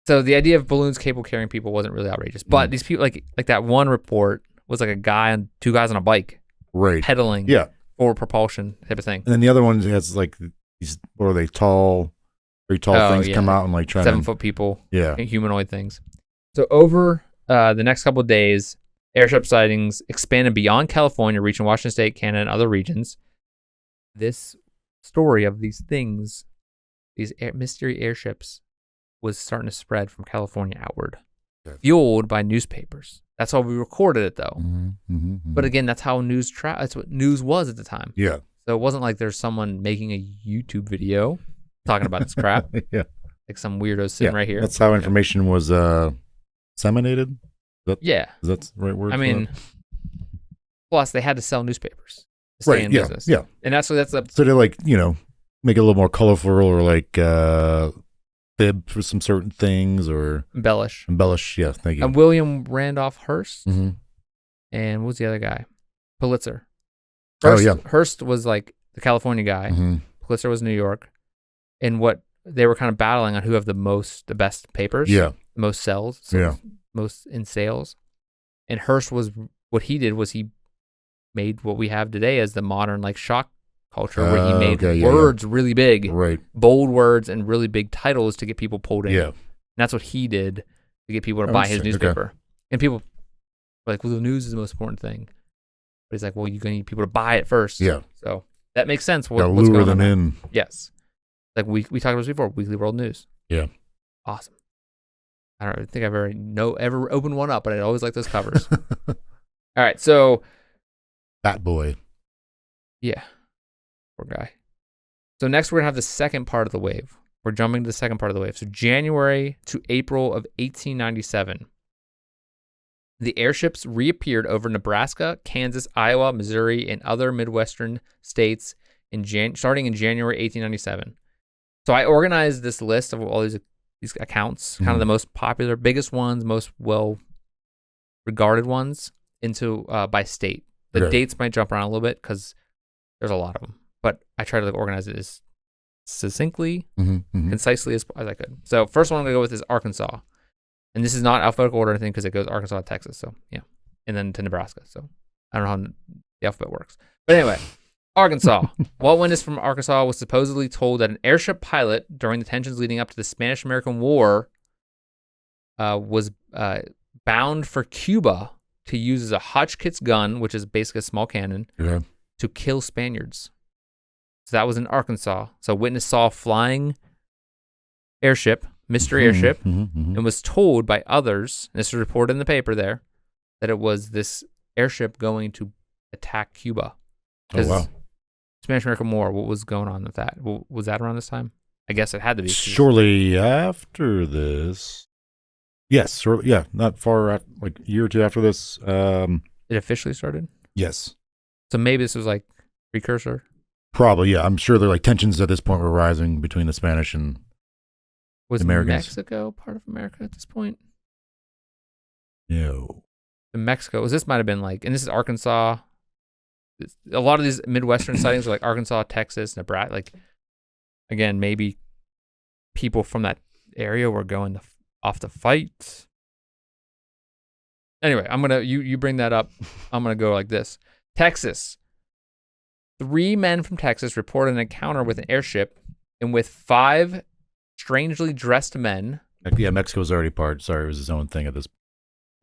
the idea of balloons capable of carrying people wasn't really outrageous, but these people, like that one report was like a guy and 2 guys on a bike, right, pedaling, forward propulsion type of thing. And then the other one has like these, what are they, very tall things come out and like try 7-foot people, yeah, humanoid things. So over the next couple of days, airship sightings expanded beyond California, reaching Washington State, Canada, and other regions. This story of these things, these mystery airships, was starting to spread from California outward, fueled by newspapers. That's how we recorded it, though. But again, that's how that's what news was at the time. Yeah. So it wasn't like there's someone making a YouTube video talking about this crap. Yeah. Like some weirdo sitting right here. That's how information was disseminated. Is that the right word? I mean, plus they had to sell newspapers to stay in business. Yeah. And that's so to like, make it a little more colorful or like fib for some certain things or embellish. Yeah, thank you. And William Randolph Hearst. Mm-hmm. And what was the other guy? Pulitzer. Hearst, Hearst was like the California guy. Mm-hmm. Pulitzer was New York. And what they were kind of battling on who have the best papers. Yeah. Most sales. Most in sales. And Hearst what he did was he made what we have today as the modern like shock culture, where he made words really big, right, bold words and really big titles to get people pulled in. Yeah. And that's what he did to get people to buy his newspaper. And people We're like, well, the news is the most important thing. But he's like, well, you're going to need people to buy it first. Yeah. So that makes sense. Gotta lure them in. Yes. Like we talked about this before, Weekly World News. Yeah. Awesome. I don't think I've ever opened one up, but I always like those covers. All right, so Fat boy. Yeah. Poor guy. So next we're gonna have the second part of the wave. We're jumping to the second part of the wave. So January to April of 1897. The airships reappeared over Nebraska, Kansas, Iowa, Missouri, and other Midwestern states starting in January 1897. So I organized this list of all these accounts, kind of the most popular, biggest ones, most well-regarded ones, into by state. The dates might jump around a little bit because there's a lot of them, but I try to organize it as succinctly, concisely as I could. So first one I'm going to go with is Arkansas. And this is not alphabetical order or anything because it goes Arkansas to Texas. So, yeah. And then to Nebraska. So, I don't know how the alphabet works. But anyway, Arkansas. Walt Witness from Arkansas was supposedly told that an airship pilot during the tensions leading up to the Spanish-American War was bound for Cuba to use as a Hotchkiss gun, which is basically a small cannon, to kill Spaniards. So that was in Arkansas. So Witness saw a flying airship, mystery airship, and was told by others, and this was reported in the paper there, that it was this airship going to attack Cuba. Oh, wow. Spanish-American War, what was going on with that? Was that around this time? I guess it had to be. Shortly after this. Yes, shortly, yeah, not far, like a year or two after this. It officially started? Yes. So maybe this was like precursor? Probably, yeah. I'm sure like tensions at this point were rising between the Spanish and Was Americans. Mexico part of America at this point? No. In Mexico, this might have been like, and this is Arkansas. A lot of these Midwestern sightings are like Arkansas, Texas, Nebraska. Like, again, maybe people from that area were going off to fight. Anyway, you bring that up. I'm gonna go like this. Texas. 3 men from Texas reported an encounter with an airship and with 5 strangely dressed men. Yeah, Mexico's already part. Sorry, it was its own thing at this.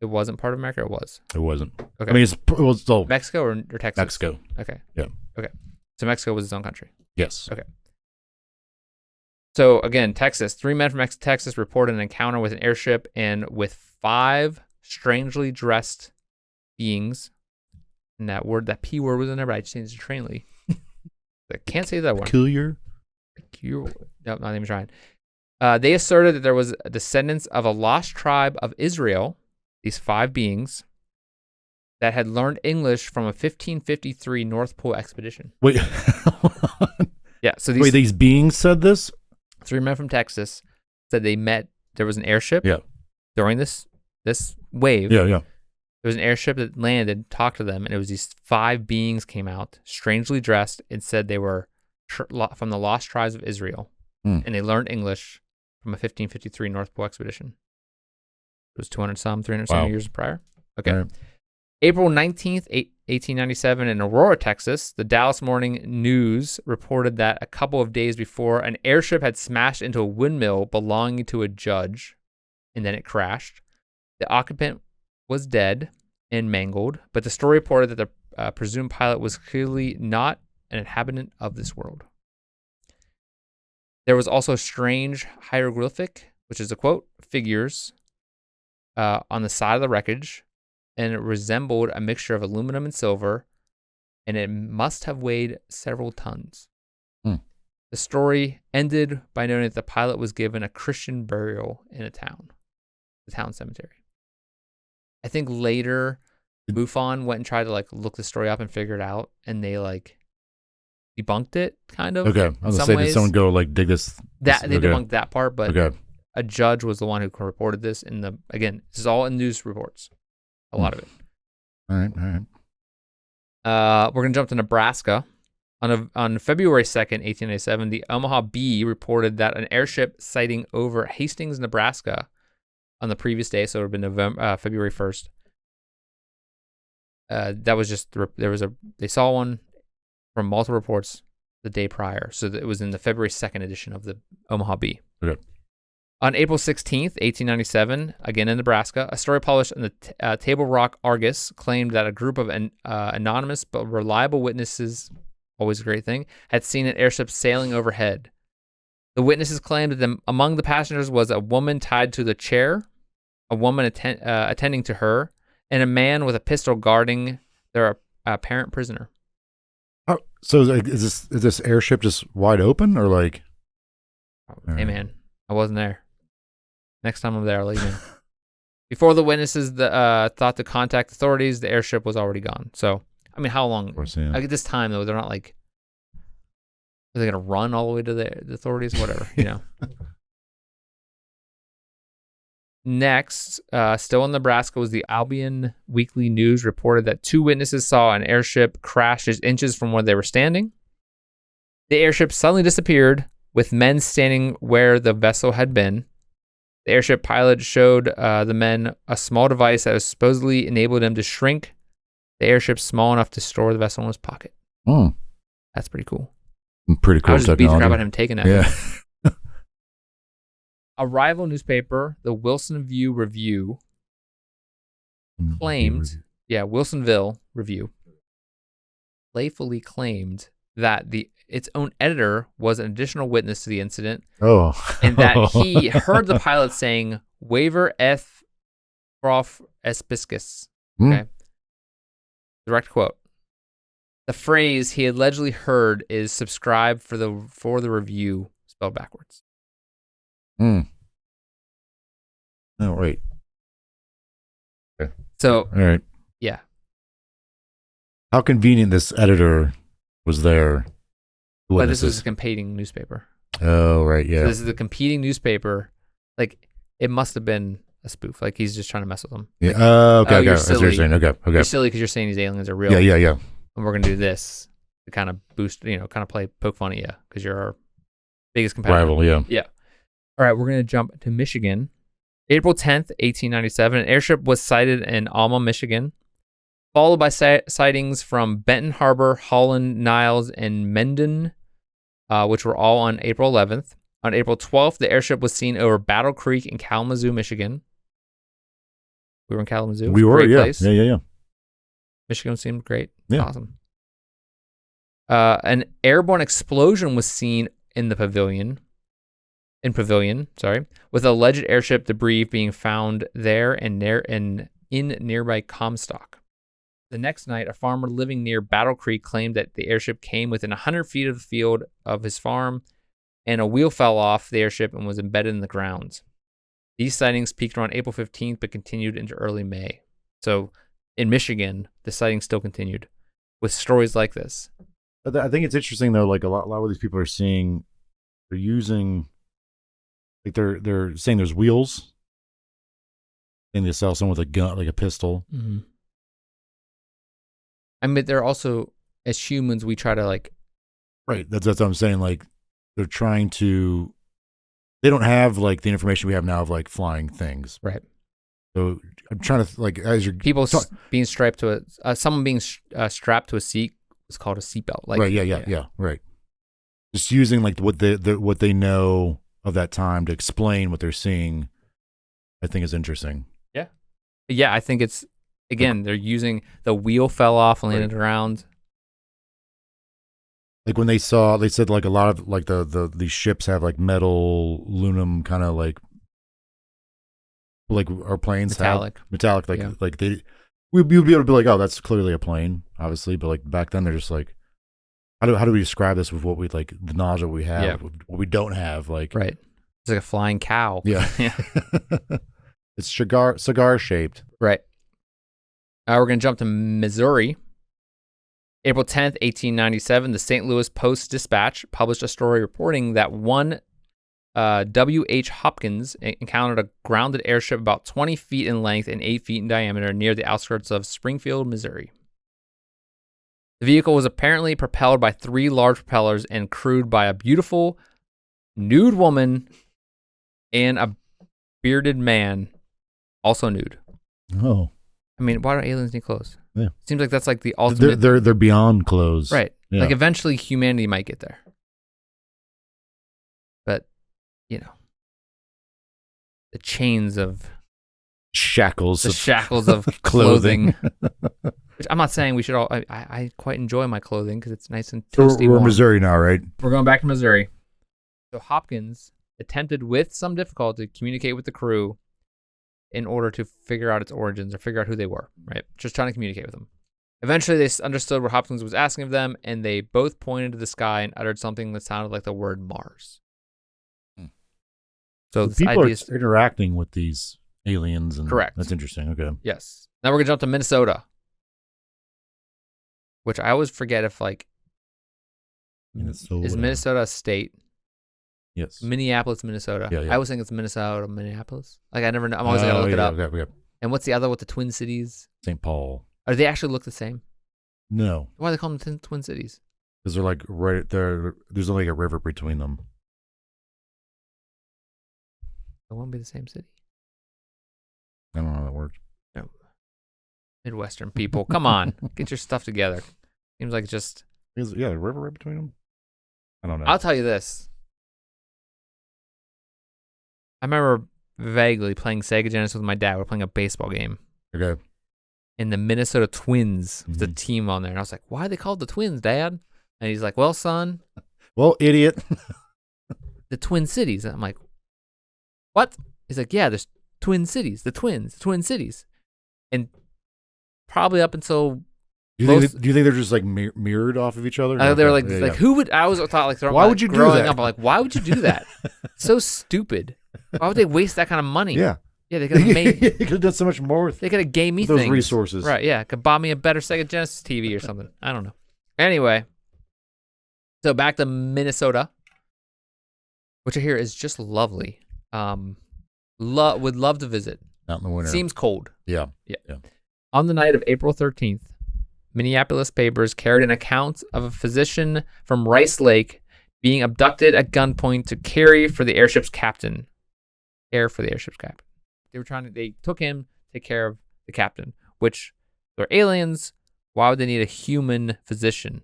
It wasn't part of America. It was. It wasn't. Okay. I mean, it was still Mexico or Texas. Mexico. Okay. Yeah. Okay. So Mexico was its own country. Yes. Okay. So again, Texas. 3 men from Texas reported an encounter with an airship and with 5 strangely dressed beings. And that P word was in there, but I changed it to trainly. I can't say that word. Peculiar. No, not even trying. They asserted that there was descendants of a lost tribe of Israel, these 5 beings, that had learned English from a 1553 North Pole expedition. Wait. Yeah. So these beings said this? 3 men from Texas said they met. There was an airship. Yeah. During this wave. Yeah. Yeah. There was an airship that landed, talked to them, and it was these 5 beings came out, strangely dressed, and said they were from the lost tribes of Israel, and they learned English from a 1553 North Pole expedition. It was 300 years prior. Okay. Right. April 19th, 1897, in Aurora, Texas, the Dallas Morning News reported that a couple of days before, an airship had smashed into a windmill belonging to a judge, and then it crashed. The occupant was dead and mangled, but the story reported that the presumed pilot was clearly not an inhabitant of this world. There was also strange hieroglyphic, which is a quote, figures on the side of the wreckage, and it resembled a mixture of aluminum and silver, and it must have weighed several tons. The story ended by noting that the pilot was given a Christian burial in the town cemetery. I think later MUFON went and tried to look the story up and figure it out, and they debunked it kind of. Okay, I was gonna say, did someone go dig this? They debunked that part, but a judge was the one who reported this. Again, this is all in news reports, a lot of it. All right. We're gonna jump to Nebraska. On February 2nd, 1897, the Omaha Bee reported that an airship sighting over Hastings, Nebraska, on the previous day, so it would have been February 1st. That was just they saw one from multiple reports the day prior, so it was in the February 2nd edition of the Omaha Bee. Okay. On April 16th, 1897, again in Nebraska, a story published in the Table Rock Argus claimed that a group of anonymous but reliable witnesses, always a great thing, had seen an airship sailing overhead. The witnesses claimed that among the passengers was a woman tied to the chair, a woman attending to her, and a man with a pistol guarding their apparent prisoner. Oh, so is this airship just wide open or like? Hey man, I wasn't there. Next time I'm there, I'll let you know. Before the witnesses thought to contact authorities, the airship was already gone. So, I mean, how long? Of course, yeah. At this time, though, they're not like, are they going to run all the way to the authorities? Whatever, you know. Next, still in Nebraska, was the Albion Weekly News reported that 2 witnesses saw an airship crash just inches from where they were standing. The airship suddenly disappeared, with men standing where the vessel had been. The airship pilot showed the men a small device that was supposedly enabled him to shrink the airship small enough to store the vessel in his pocket. Oh. That's pretty cool. Pretty cool I was just beat the crap about him taking that. Yeah. A rival newspaper, the Wilsonville Review, claimed, Wilsonville Review, playfully claimed that its own editor was an additional witness to the incident. Oh. And that he heard the pilot saying, "Waver F. Prof. Espiscus." Okay. Direct quote. The phrase he allegedly heard is "subscribe for the review," spelled backwards. Oh, wait. Okay. So, all right. Yeah. How convenient this editor was there. But this was a competing newspaper. Oh, right, yeah. So this is a competing newspaper. Like, it must have been a spoof. Like, he's just trying to mess with them. Yeah. Like, Okay. That's what you're saying. Okay. You're silly because you're saying these aliens are real. Yeah. And we're going to do this to kind of boost, kind of poke fun at you because you're our biggest competitor. Rival, yeah. Yeah. All right, we're going to jump to Michigan. April 10th, 1897, an airship was sighted in Alma, Michigan, followed by sightings from Benton Harbor, Holland, Niles, and Menden, which were all on April 11th. On April 12th, the airship was seen over Battle Creek in Kalamazoo, Michigan. We were in Kalamazoo. We were, great yeah. Place. Yeah. Michigan seemed great. Yeah. Awesome. An airborne explosion was seen in the pavilion, with alleged airship debris being found there and in nearby Comstock. The next night, a farmer living near Battle Creek claimed that the airship came within 100 feet of the field of his farm, and a wheel fell off the airship and was embedded in the ground. These sightings peaked around April 15th, but continued into early May. So, in Michigan, the sightings still continued with stories like this. I think it's interesting though. Like a lot of these people are seeing, they're using, like they're saying there's wheels, and they sell someone with a gun, like a pistol. Mm-hmm. I mean, they're also, as humans, we try to like. Right. That's what I'm saying. Like they're trying to. They don't have like the information we have now of like flying things. Right. So I'm trying to like as you're people being strapped to someone being strapped to a seat is called a seatbelt. Like right. Yeah. Right. Just using like what they know of that time to explain what they're seeing, I think is interesting. Yeah. Yeah, I think it's again they're using the wheel fell off and landed around. Like when they said like a lot of like these ships have like metal aluminum kind of like our planes metallic like they we'd be able to be like, oh, that's clearly a plane, obviously, but like back then they're just like, how do we describe this with what we like the knowledge that we have, what we don't have, like right. It's like a flying cow. Yeah. It's cigar shaped. Right. We're gonna jump to Missouri. April 10th, 1897, the St. Louis Post-Dispatch published a story reporting that one W.H. Hopkins encountered a grounded airship about 20 feet in length and 8 feet in diameter near the outskirts of Springfield, Missouri. The vehicle was apparently propelled by 3 large propellers and crewed by a beautiful nude woman and a bearded man, also nude. Oh. I mean, why don't aliens need clothes? Yeah. Seems like that's like the ultimate. They're beyond clothes. Right. Yeah. Like eventually humanity might get there. But, the chains of shackles of clothing. Which I'm not saying we should all. I quite enjoy my clothing because it's nice and toasty. We're in Missouri now, right? We're going back to Missouri. So Hopkins attempted with some difficulty to communicate with the crew in order to figure out its origins or figure out who they were, right? Just trying to communicate with them. Eventually, they understood what Hopkins was asking of them, and they both pointed to the sky and uttered something that sounded like the word Mars. So people are interacting with these aliens. And correct. That's interesting. Okay. Yes. Now we're going to jump to Minnesota, which I always forget if, like, is Minnesota a state? Yes. Minneapolis, Minnesota. Yeah. I always think it's Minnesota, Minneapolis. Like, I never know. I'm always going to look it up. Yeah. And what's the other with the Twin Cities? St. Paul. Do they actually look the same? No. Why do they call them Twin Cities? Because they're like right there. There's only a river between them. It won't be the same city. I don't know how that works. No. Midwestern people, come on, get your stuff together. Seems like just. Yeah, a river right between them. I don't know. I'll tell you this. I remember vaguely playing Sega Genesis with my dad. We're playing a baseball game. Okay. And the Minnesota Twins was the team on there. And I was like, why are they called the Twins, Dad? And he's like, well, son. Well, idiot. The Twin Cities. And I'm like, what? He's like, yeah, there's Twin Cities. The Twin Cities. And probably up until... Do you think they're just like mirrored off of each other? They were like, who would... I always thought, like, why would you do that? Growing up, I'm like, why would you do that? So stupid. Why would they waste that kind of money? Yeah. Yeah, they could have made. They could have done so much more. They could have gave me those things. Resources, right? Yeah, could buy me a better Sega Genesis TV or something. I don't know. Anyway, so back to Minnesota, which I hear is just lovely. Would love to visit. Out in the winter. Seems cold. Yeah. On the night of April 13th, Minneapolis papers carried an account of a physician from Rice Lake being abducted at gunpoint to care for the airship's captain. They took him to take care of the captain, which they're aliens. Why would they need a human physician?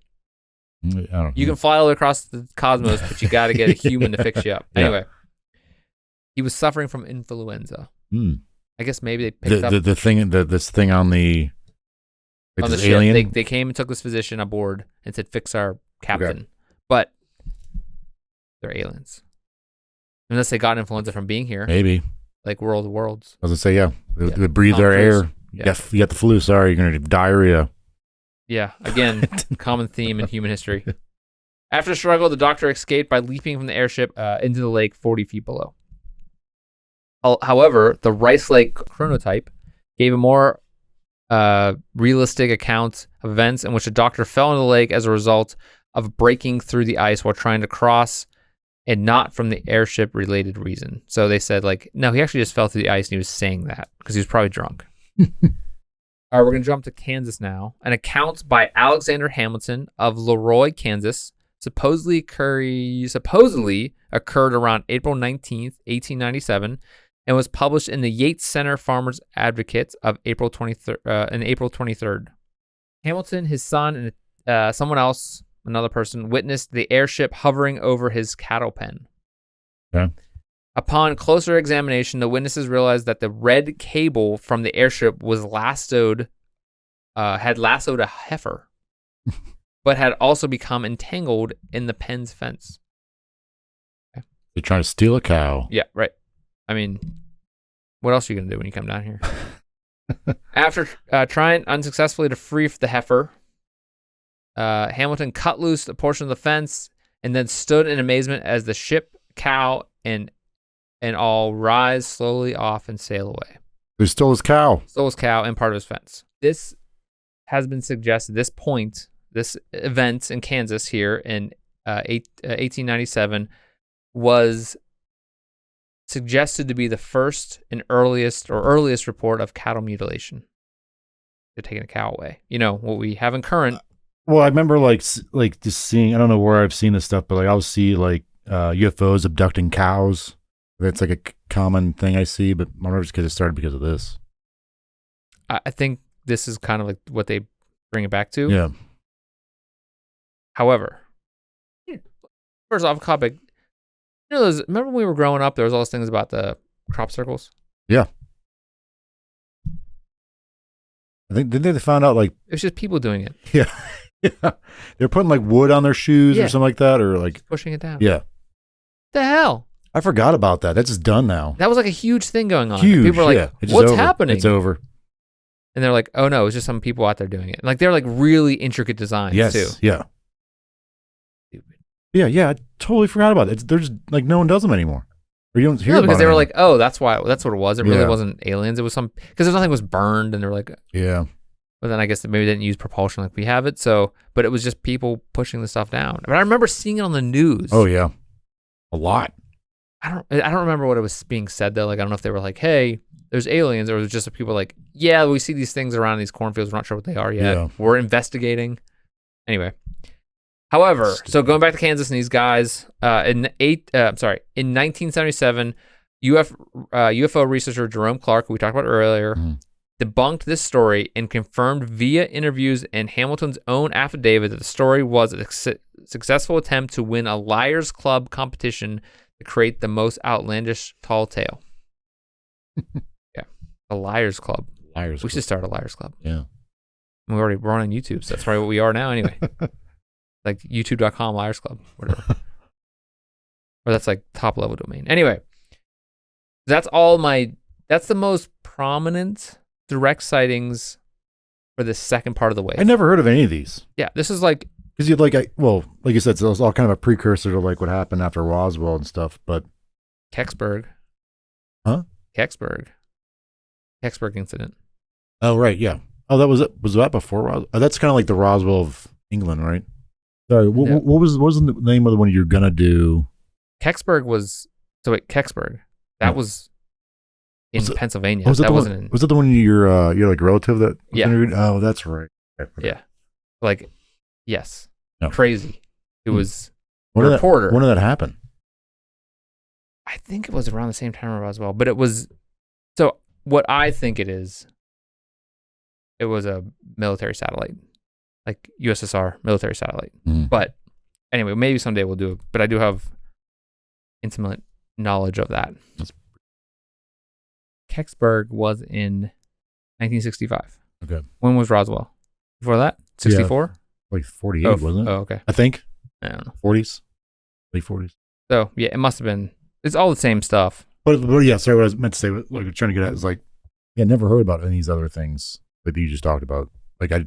I don't know. You can fly all the way across the cosmos, but you got to get a human to fix you up. Yeah. Anyway, he was suffering from influenza. I guess maybe they picked up this thing on the on the ship. alien. They came and took this physician aboard and said, "Fix our captain." Okay. But they're aliens, unless they got influenza from being here. Maybe. Like World of Worlds. I was going to say, they breathe their air. Yeah. You got the flu. Sorry, you're going to have diarrhea. Yeah, again, common theme in human history. After a struggle, the doctor escaped by leaping from the airship into the lake 40 feet below. However, the Rice Lake chronotype gave a more realistic account of events in which the doctor fell into the lake as a result of breaking through the ice while trying to cross, and not from the airship-related reason. So they said, like, no, he actually just fell through the ice, and he was saying that because he was probably drunk. All right, we're going to jump to Kansas now. An account by Alexander Hamilton of Leroy, Kansas, supposedly occurred around April 19th, 1897, and was published in the Yates Center Farmers Advocate of April 23rd. Hamilton, his son, and someone else, another person, witnessed the airship hovering over his cattle pen. Okay. Upon closer examination, the witnesses realized that the red cable from the airship was had lassoed a heifer, but had also become entangled in the pen's fence. Okay. They're trying to steal a cow. Yeah, right. I mean, what else are you going to do when you come down here? After trying unsuccessfully to free the heifer, Hamilton cut loose a portion of the fence and then stood in amazement as the ship, cow, and all rise slowly off and sail away. They stole his cow. Stole his cow and part of his fence. This has been suggested, this event in Kansas here in 1897 was suggested to be the first and earliest report of cattle mutilation. They're taking a cow away. You know, what we have in current. Well, I remember like just seeing, I don't know where I've seen this stuff, but like I'll see like UFOs abducting cows. That's like a common thing I see, but I wonder if it's because it started because of this. I think this is kind of like what they bring it back to. Yeah. However, first off topic, remember when we were growing up, there was all those things about the crop circles? Yeah. I think didn't they found out like it was just people doing it. Yeah. Yeah. They're putting like wood on their shoes or something like that, or like just pushing it down. Yeah. The hell? I forgot about that. That's just done now. That was like a huge thing going on. Huge. People were like, what's happening? It's over. And they're like, oh no, it's just some people out there doing it. Like they're like really intricate designs too. Yeah. Stupid. Yeah. I totally forgot about it. There's like no one does them anymore. Or you don't hear about because they it were like, oh, that's what it was. It really Yeah. wasn't aliens. It was some because nothing was burned, and they were like, Yeah. But then I guess maybe they didn't use propulsion like we have it. So, but it was just people pushing the stuff down. But I remember seeing it on the news. Oh yeah, a lot. I don't remember what it was being said though. Like I don't know if they were like, hey, there's aliens, or it was just people like, yeah, we see these things around these cornfields. We're not sure what they are yet. Yeah. We're investigating. Anyway. However, so going back to Kansas and these guys, in 1977, UFO researcher Jerome Clark, who we talked about earlier, debunked this story and confirmed via interviews and Hamilton's own affidavit that the story was a successful attempt to win a Liars Club competition to create the most outlandish tall tale. Yeah, a Liars Club. We should start a Liars Club. Yeah. We're on YouTube, so that's probably what we are now anyway. Like youtube.com Liars Club, whatever. Or that's like top level domain. Anyway, that's the most prominent direct sightings for the second part of the wave. I never heard of any of these. Yeah, this is like because like you said, so it was all kind of a precursor to like what happened after Roswell and stuff. But Kecksburg, huh? Kecksburg incident. Oh right, yeah. Oh, that was it. Was that before Roswell? Oh, that's kind of like the Roswell of England, right? Sorry, what was the name of the one you're gonna do? Kecksburg was Kecksburg. That was in Pennsylvania. Was that wasn't in. Was it the one your like relative that? Was Yeah. interviewed? Oh, that's right. Yeah. Like, yes. No. Crazy. It was a when reporter. When did that happen? I think it was around the same time as Roswell, but it was. So what I think it was a military satellite, like USSR military satellite. But anyway, maybe someday we'll do it. But I do have intimate knowledge of that. Kecksburg was in 1965. Okay. When was Roswell? Before that? 64? Like 48, wasn't it? Oh, okay. I think. I don't know. 40s? Late 40s. So, yeah, it must have been. It's all the same stuff. But yeah, sorry, what I was meant to say, what I'm trying to get at is like, yeah, never heard about any of these other things that you just talked about. Like, I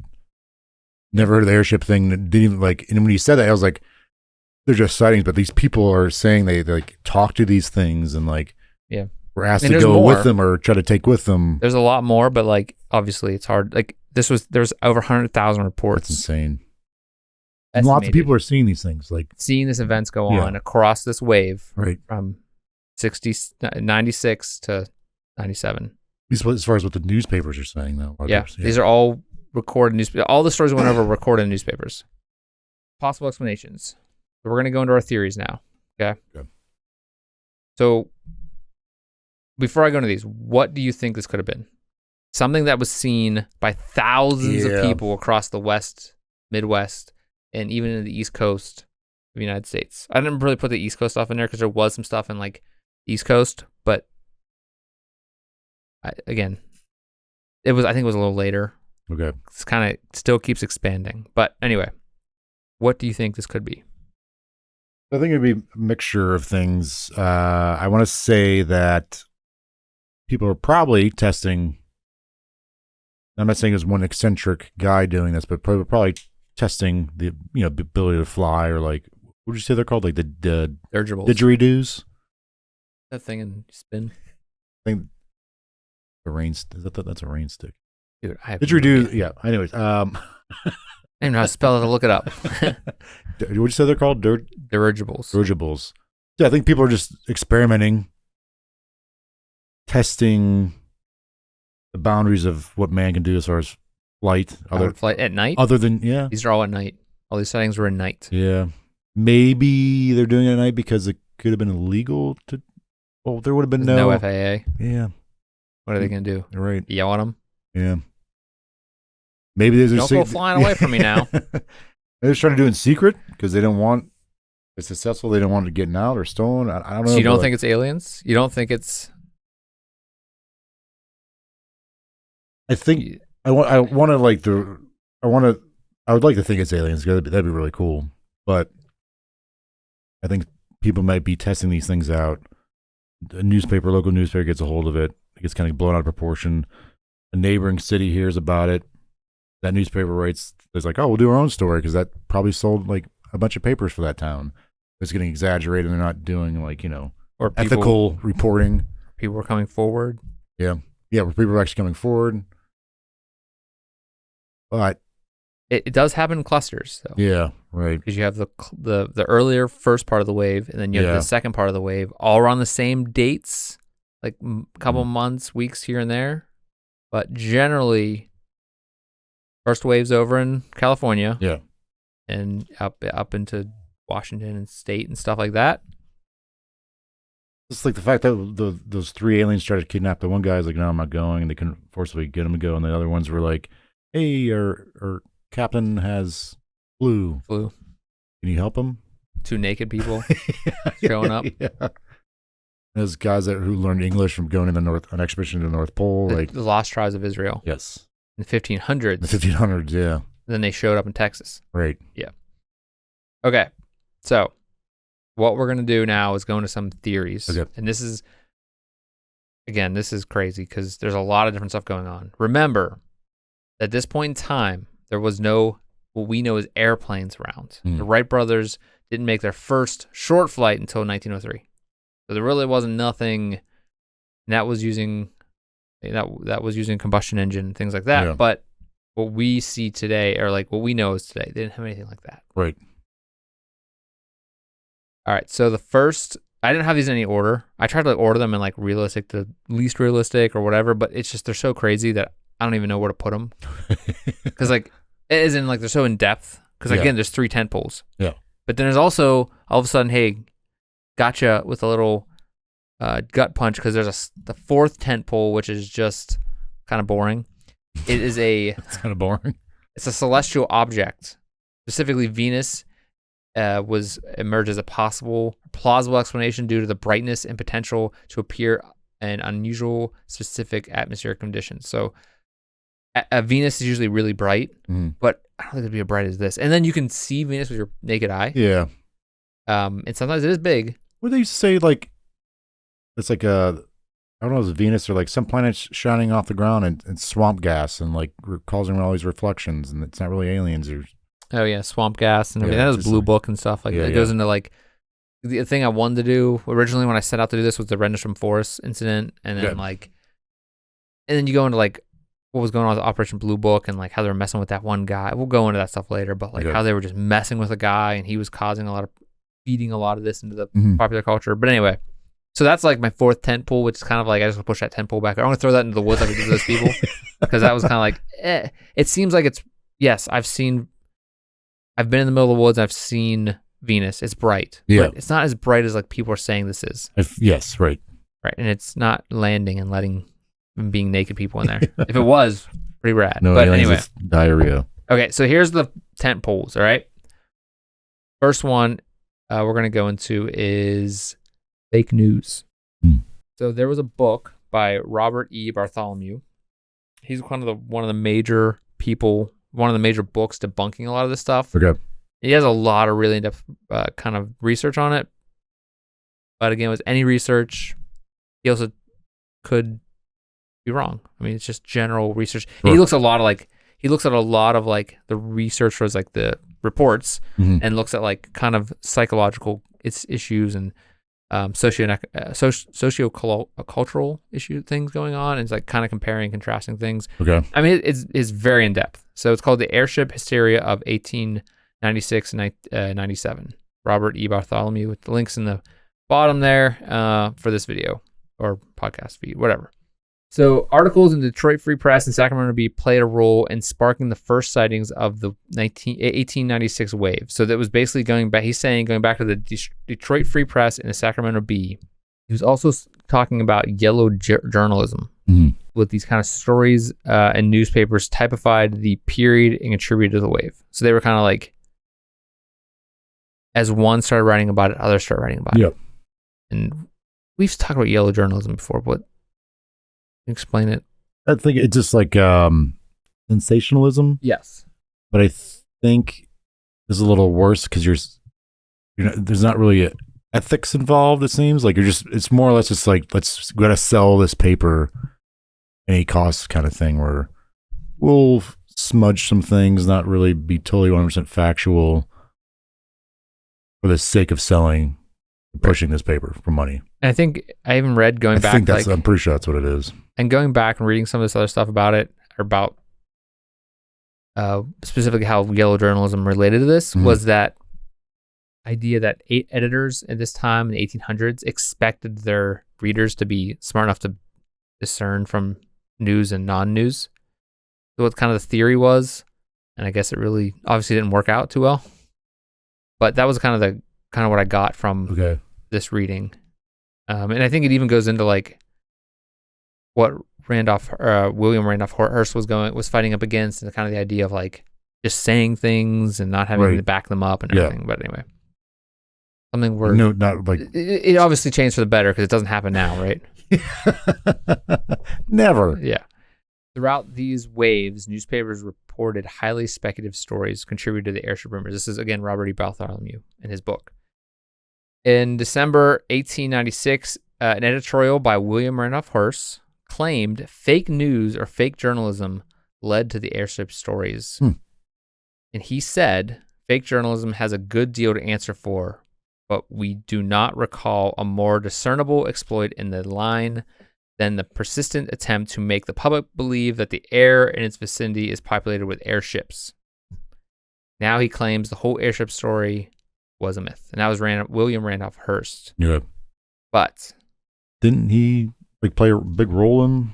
never heard of the airship thing. Didn't even like, and when you said that, I was like, they're just sightings, but these people are saying they like talk to these things and like, yeah, we're asked to go with them or try to take with them. There's a lot more, but like, obviously it's hard. Like there's over 100,000 reports. That's insane. And lots of people are seeing these things, like seeing these events go on across this wave, right? From 96 to 97. As far as what the newspapers are saying, though. These are all recorded newspapers. All the stories went over recorded in newspapers. Possible explanations. So we're going to go into our theories now. Okay. So before I go into these, what do you think this could have been? Something that was seen by thousands of people across the West, Midwest, and even in the East Coast of the United States. I didn't really put the East Coast stuff in there because there was some stuff in like East Coast, but I think it was a little later. Okay. It's kind of still keeps expanding. But anyway, what do you think this could be? I think it'd be a mixture of things. I want to say that people are probably testing. I'm not saying there's one eccentric guy doing this, but probably testing the ability to fly, or like, what did you say they're called? Like the didgeridoos. That thing and spin. I think that's a rain stick. Dude, I have didgeridoo. Yeah. Anyways, I don't know how to spell it. I'll look it up. What you say they're called? Dirigibles. Dirigibles. Yeah, I think people are just experimenting, testing the boundaries of what man can do as far as flight. Flight at night? Other than, These are all at night. All these sightings were at night. Yeah. Maybe they're doing it at night because it could have been illegal to, well, there would have been no FAA. Yeah. What are they going to do? You're right. Yell at them? Yeah. Maybe they're don't go flying away from me now. They're just trying to do it in secret because they don't want it's successful. They don't want it getting out or stolen. I don't know. So you don't think it's aliens? You don't think it's I think I would like to think it's aliens. That'd be really cool. But I think people might be testing these things out. A local newspaper gets a hold of it. It gets kind of blown out of proportion. A neighboring city hears about it. That newspaper writes, it's like, oh, we'll do our own story because that probably sold like a bunch of papers for that town. It's getting exaggerated. They're not doing like, or ethical reporting. People are coming forward. Yeah. Yeah, where people are actually coming forward. But it does happen in clusters, though. Yeah, right. Because you have the earlier first part of the wave, and then you have the second part of the wave, all around the same dates, like a couple months, weeks here and there. But generally, first wave's over in California. Yeah. And up into Washington and state and stuff like that. It's like the fact that those 3 aliens tried to kidnap the one guy's like, no, I'm not going, and they couldn't forcibly get him to go, and the other ones were like, hey, our captain has flu. Can you help him? 2 naked people showing up. Yeah. There's guys who learned English from going to an expedition to the North Pole, like the Lost Tribes of Israel. Yes. In the 1500s. The 1500s, yeah. And then they showed up in Texas. Right. Yeah. Okay. So what we're going to do now is go into some theories. Okay. And this is crazy because there's a lot of different stuff going on. Remember, at this point in time, there was no, what we know as airplanes around. The Wright brothers didn't make their first short flight until 1903. So there really wasn't nothing, and that was using combustion engine and things like that. Yeah. But what we see today, or like what we know is today, they didn't have anything like that. Right. All right. So the first, I didn't have these in any order. I tried to order them in like realistic to least realistic or whatever, but it's just, they're so crazy that I don't even know where to put them. Because like, it isn't like they're so in depth. Because again, there's 3 tent poles. Yeah. But then there's also, all of a sudden, hey, gotcha with a little gut punch, because there's the 4th tent pole, which is just kind of boring. It is it's kind of boring. It's a celestial object. Specifically, Venus was emerged as a plausible explanation due to the brightness and potential to appear in unusual specific atmospheric conditions. So Venus is usually really bright, but I don't think it'd be as bright as this. And then you can see Venus with your naked eye. Yeah. And sometimes it is big. What they used to say, like, it's like I don't know if it's Venus or like some planets shining off the ground and swamp gas and like causing all these reflections, and it's not really aliens or. Oh yeah, swamp gas and everything. That was Blue like, Book and stuff like that. It goes into like the thing I wanted to do originally when I set out to do this was the Rendlesham Forest incident, and then and then you go into like what was going on with Operation Blue Book and like how they were messing with that one guy. We'll go into that stuff later, but like how they were just messing with a guy and he was feeding a lot of this into the popular culture. But anyway, so that's like my 4th tent pole, which is kind of like I just want to push that tent pole back. I'm going to throw that into the woods like we did to those people, because that was kind of like, It seems like it's, yes, I've been in the middle of the woods. I've seen Venus. It's bright. Yeah. But it's not as bright as like people are saying this is. Yes, right. Right. And it's not landing and letting being naked people in there. If it was, pretty rad. No, but anyway. Diarrhea. Okay, so here's the tent poles, all right? First one we're going to go into is fake news. So there was a book by Robert E. Bartholomew. He's one of the major people, one of the major books debunking a lot of this stuff. Okay. He has a lot of really in-depth kind of research on it. But again, with any research, he also could be wrong. I mean, it's just general research. Sure. He looks at a lot of like the research for like the reports and looks at like kind of psychological issues and socio-cultural issue things going on, and it's like kind of comparing and contrasting things. Okay. I mean, it's very in depth. So it's called The Airship Hysteria of 1896 and 97. Robert E. Bartholomew, with the links in the bottom there for this video or podcast feed, whatever. So articles in the Detroit Free Press and Sacramento Bee played a role in sparking the first sightings of the 1896 wave. So that was basically going back to the Detroit Free Press and the Sacramento Bee. He was also talking about yellow journalism with these kind of stories and newspapers typified the period and contributed to the wave. So they were kind of like, as one started writing about it, others started writing about it. And we've talked about yellow journalism before, but explain it. I think it's just like sensationalism. Yes. But I think this is a little worse because there's not really ethics involved. It seems like it's more or less just like we gotta sell this paper any cost kind of thing, where we'll smudge some things, not really be totally 100% factual for the sake of selling, pushing this paper for money. And I think I even read I'm pretty sure that's what it is. And going back and reading some of this other stuff about it, or about specifically how yellow journalism related to this, was that idea that 8 editors at this time in the 1800s expected their readers to be smart enough to discern from news and non-news. So what kind of the theory was, and I guess it really obviously didn't work out too well. But that was kind of what I got from this reading. And I think it even goes into like what William Randolph Hearst was fighting up against, and kind of the idea of like just saying things and not having to back them up and everything. But anyway, something where not like it obviously changed for the better because it doesn't happen now, right? Never. Yeah. Throughout these waves, newspapers reported highly speculative stories contributed to the airship rumors. This is, again, Robert E. Bartholomew in his book. In December 1896, an editorial by William Randolph Hearst claimed fake news or fake journalism led to the airship stories. And he said, fake journalism has a good deal to answer for, but we do not recall a more discernible exploit in the line than the persistent attempt to make the public believe that the air in its vicinity is populated with airships. Now he claims the whole airship story was a myth. And that was William Randolph Hearst. Yeah. But didn't he play a big role in?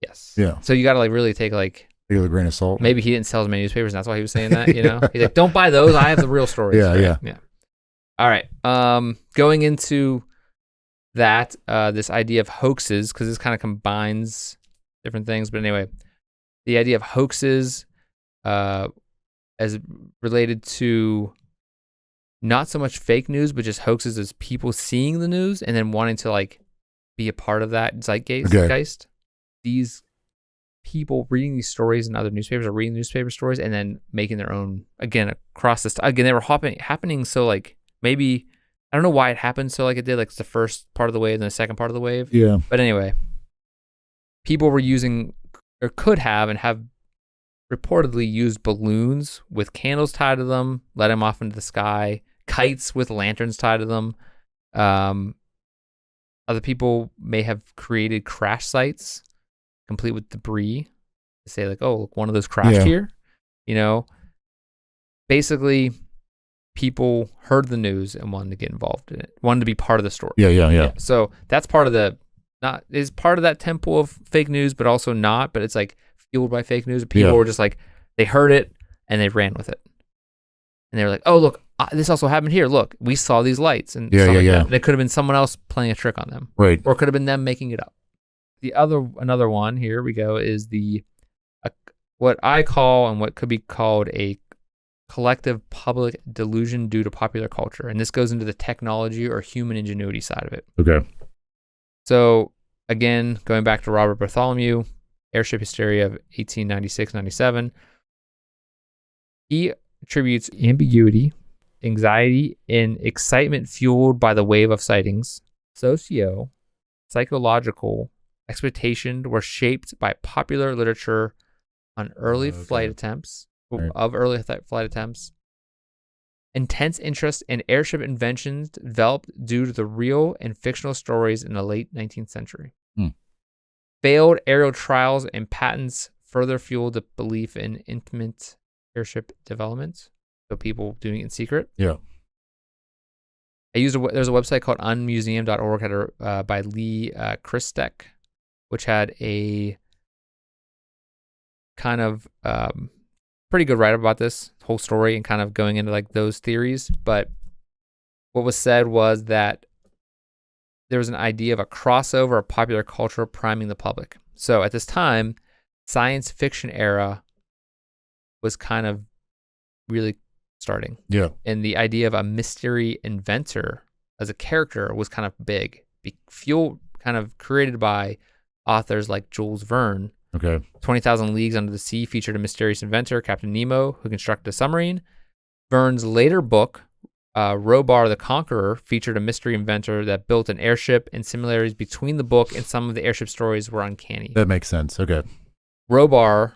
Yes. Yeah. So you got to really take a grain of salt. Maybe he didn't sell as many newspapers, and that's why he was saying that, He's like, don't buy those. I have the real stories. Yeah. All right. Going into that, this idea of hoaxes, because this kind of combines different things. But anyway, the idea of hoaxes as related to not so much fake news, but just hoaxes as people seeing the news and then wanting to be a part of that zeitgeist. These people reading these stories in other newspapers or reading newspaper stories and then making their own, again, across this. Again, they were happening so maybe, I don't know why it happened so it did, it's the first part of the wave and the second part of the wave. Yeah. But anyway, people were using, or could have, and have reportedly used balloons with candles tied to them, let them off into the sky, kites with lanterns tied to them. Other people may have created crash sites complete with debris to say oh, look, one of those crashed here. Basically, people heard the news and wanted to get involved in it, wanted to be part of the story. Yeah. So that's part of is part of that temple of fake news, but also not. But it's fueled by fake news. People were just they heard it and they ran with it, and they were like, "Oh, look, this also happened here. Look, we saw these lights." And yeah. And it could have been someone else playing a trick on them, right? Or it could have been them making it up. Another one, here we go, is what I call and what could be called a collective public delusion due to popular culture. And this goes into the technology or human ingenuity side of it. Okay. So again, going back to Robert Bartholomew, airship hysteria of 1896-97, he attributes ambiguity, anxiety, and excitement fueled by the wave of sightings. Psychological expectations were shaped by popular literature on early flight attempts. Intense interest in airship inventions developed due to the real and fictional stories in the late 19th century. Failed aerial trials and patents further fueled the belief in intimate airship development. So people doing it in secret. Yeah. There's a website called unmuseum.org by Lee Christek, which had a kind of pretty good write-up about this whole story and kind of going into those theories. But what was said was that there was an idea of a crossover of popular culture priming the public. So at this time, science fiction era was kind of really starting. Yeah. And the idea of a mystery inventor as a character was kind of big. Kind of created by authors like Jules Verne, Okay. 20,000 Leagues Under the Sea featured a mysterious inventor, Captain Nemo, who constructed a submarine. Verne's later book, Robar the Conqueror, featured a mystery inventor that built an airship, and similarities between the book and some of the airship stories were uncanny. That makes sense. Okay. Robar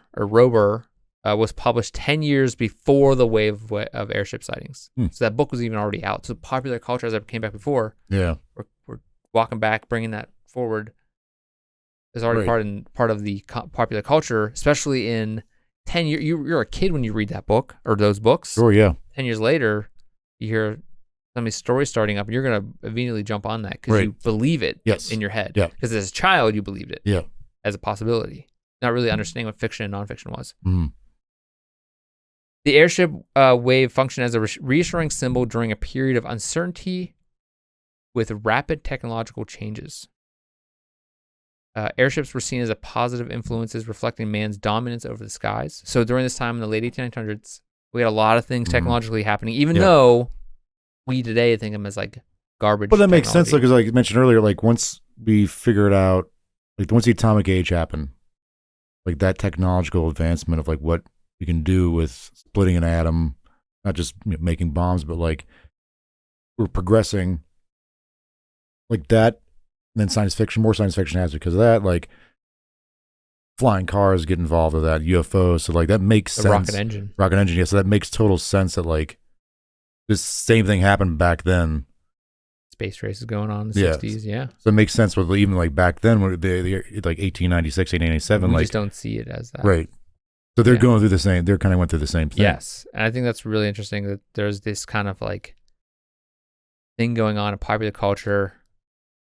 was published 10 years before the wave of airship sightings. So that book was even already out. So popular culture, as I came back before, we're walking back, bringing that forward, is already part of the popular culture, especially in 10 years. You're a kid when you read that book or those books. Sure, yeah. 10 years later, you hear some of these stories starting up, and you're going to immediately jump on that because you believe it in your head. Yeah. Because as a child, you believed it yeah. as a possibility, not really understanding what fiction and nonfiction was. Mm. The airship wave functioned as a reassuring symbol during a period of uncertainty with rapid technological changes. Airships were seen as a positive influences reflecting man's dominance over the skies. So during this time in the late 1800s, we had a lot of things technologically happening, even though we today think of them as like garbage. But that makes sense, because like you mentioned earlier, like once we figured out, like once the atomic age happened, like that technological advancement of like what you can do with splitting an atom, not just making bombs, but like we're progressing like that. And then more science fiction has because of that, like flying cars get involved with that, UFOs. So like that makes sense. Rocket engine. Yeah. So that makes total sense that like this same thing happened back then. Space races going on in the 60s, yeah. So it makes sense with even like back then, when they like 1896, 1897. We like, just don't see it as that. Right. So they're going through the same, they're kind of went through the same thing. Yes. And I think that's really interesting that there's this kind of like thing going on in popular culture.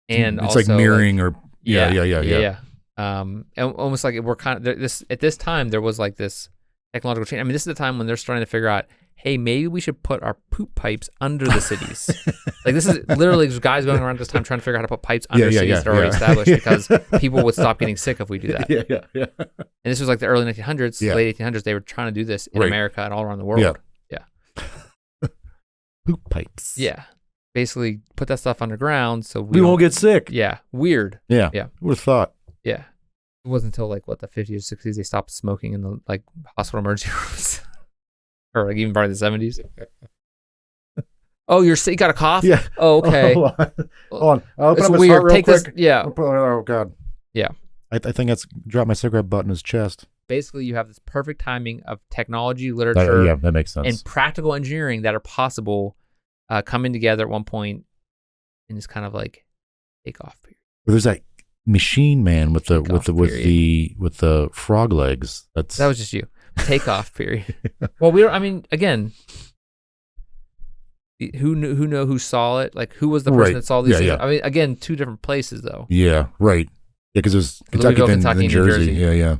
And it's also like mirroring like, or yeah. And almost like we're kind of this at this time there was like this technological change. I mean, this is the time when they're starting to figure out, hey, maybe we should put our poop pipes under the cities. Like this is literally guys going around this time trying to figure out how to put pipes under cities that are already established because people would stop getting sick if we do that. Yeah. And this was like the early 1900s, late 1800s. They were trying to do this in America and all around the world. Yeah. Poop pipes. Yeah. Basically put that stuff underground so we won't get sick. Yeah. Weird. Yeah. Who would have thought? Yeah. It wasn't until like the 50s or 60s they stopped smoking in the like hospital emergency rooms. Or like even part of the 70s. Oh, you're sick? You got a cough? Yeah. Oh, okay. Hold on. I'll it's open up weird. Real Take quick. this. Yeah. Oh God. Yeah. I think that's dropped my cigarette butt in his chest. Basically, you have this perfect timing of technology, literature, that makes sense, and practical engineering that are possible coming together at one point in this kind of like takeoff period. Well, there's that machine man with the frog legs. That was just you. Takeoff period. Well, we don't. I mean, again, who saw it? Like, who was the person that saw these things? I mean, again, two different places though. Yeah, right. Yeah, because it was Kentucky, then Jersey. Yeah.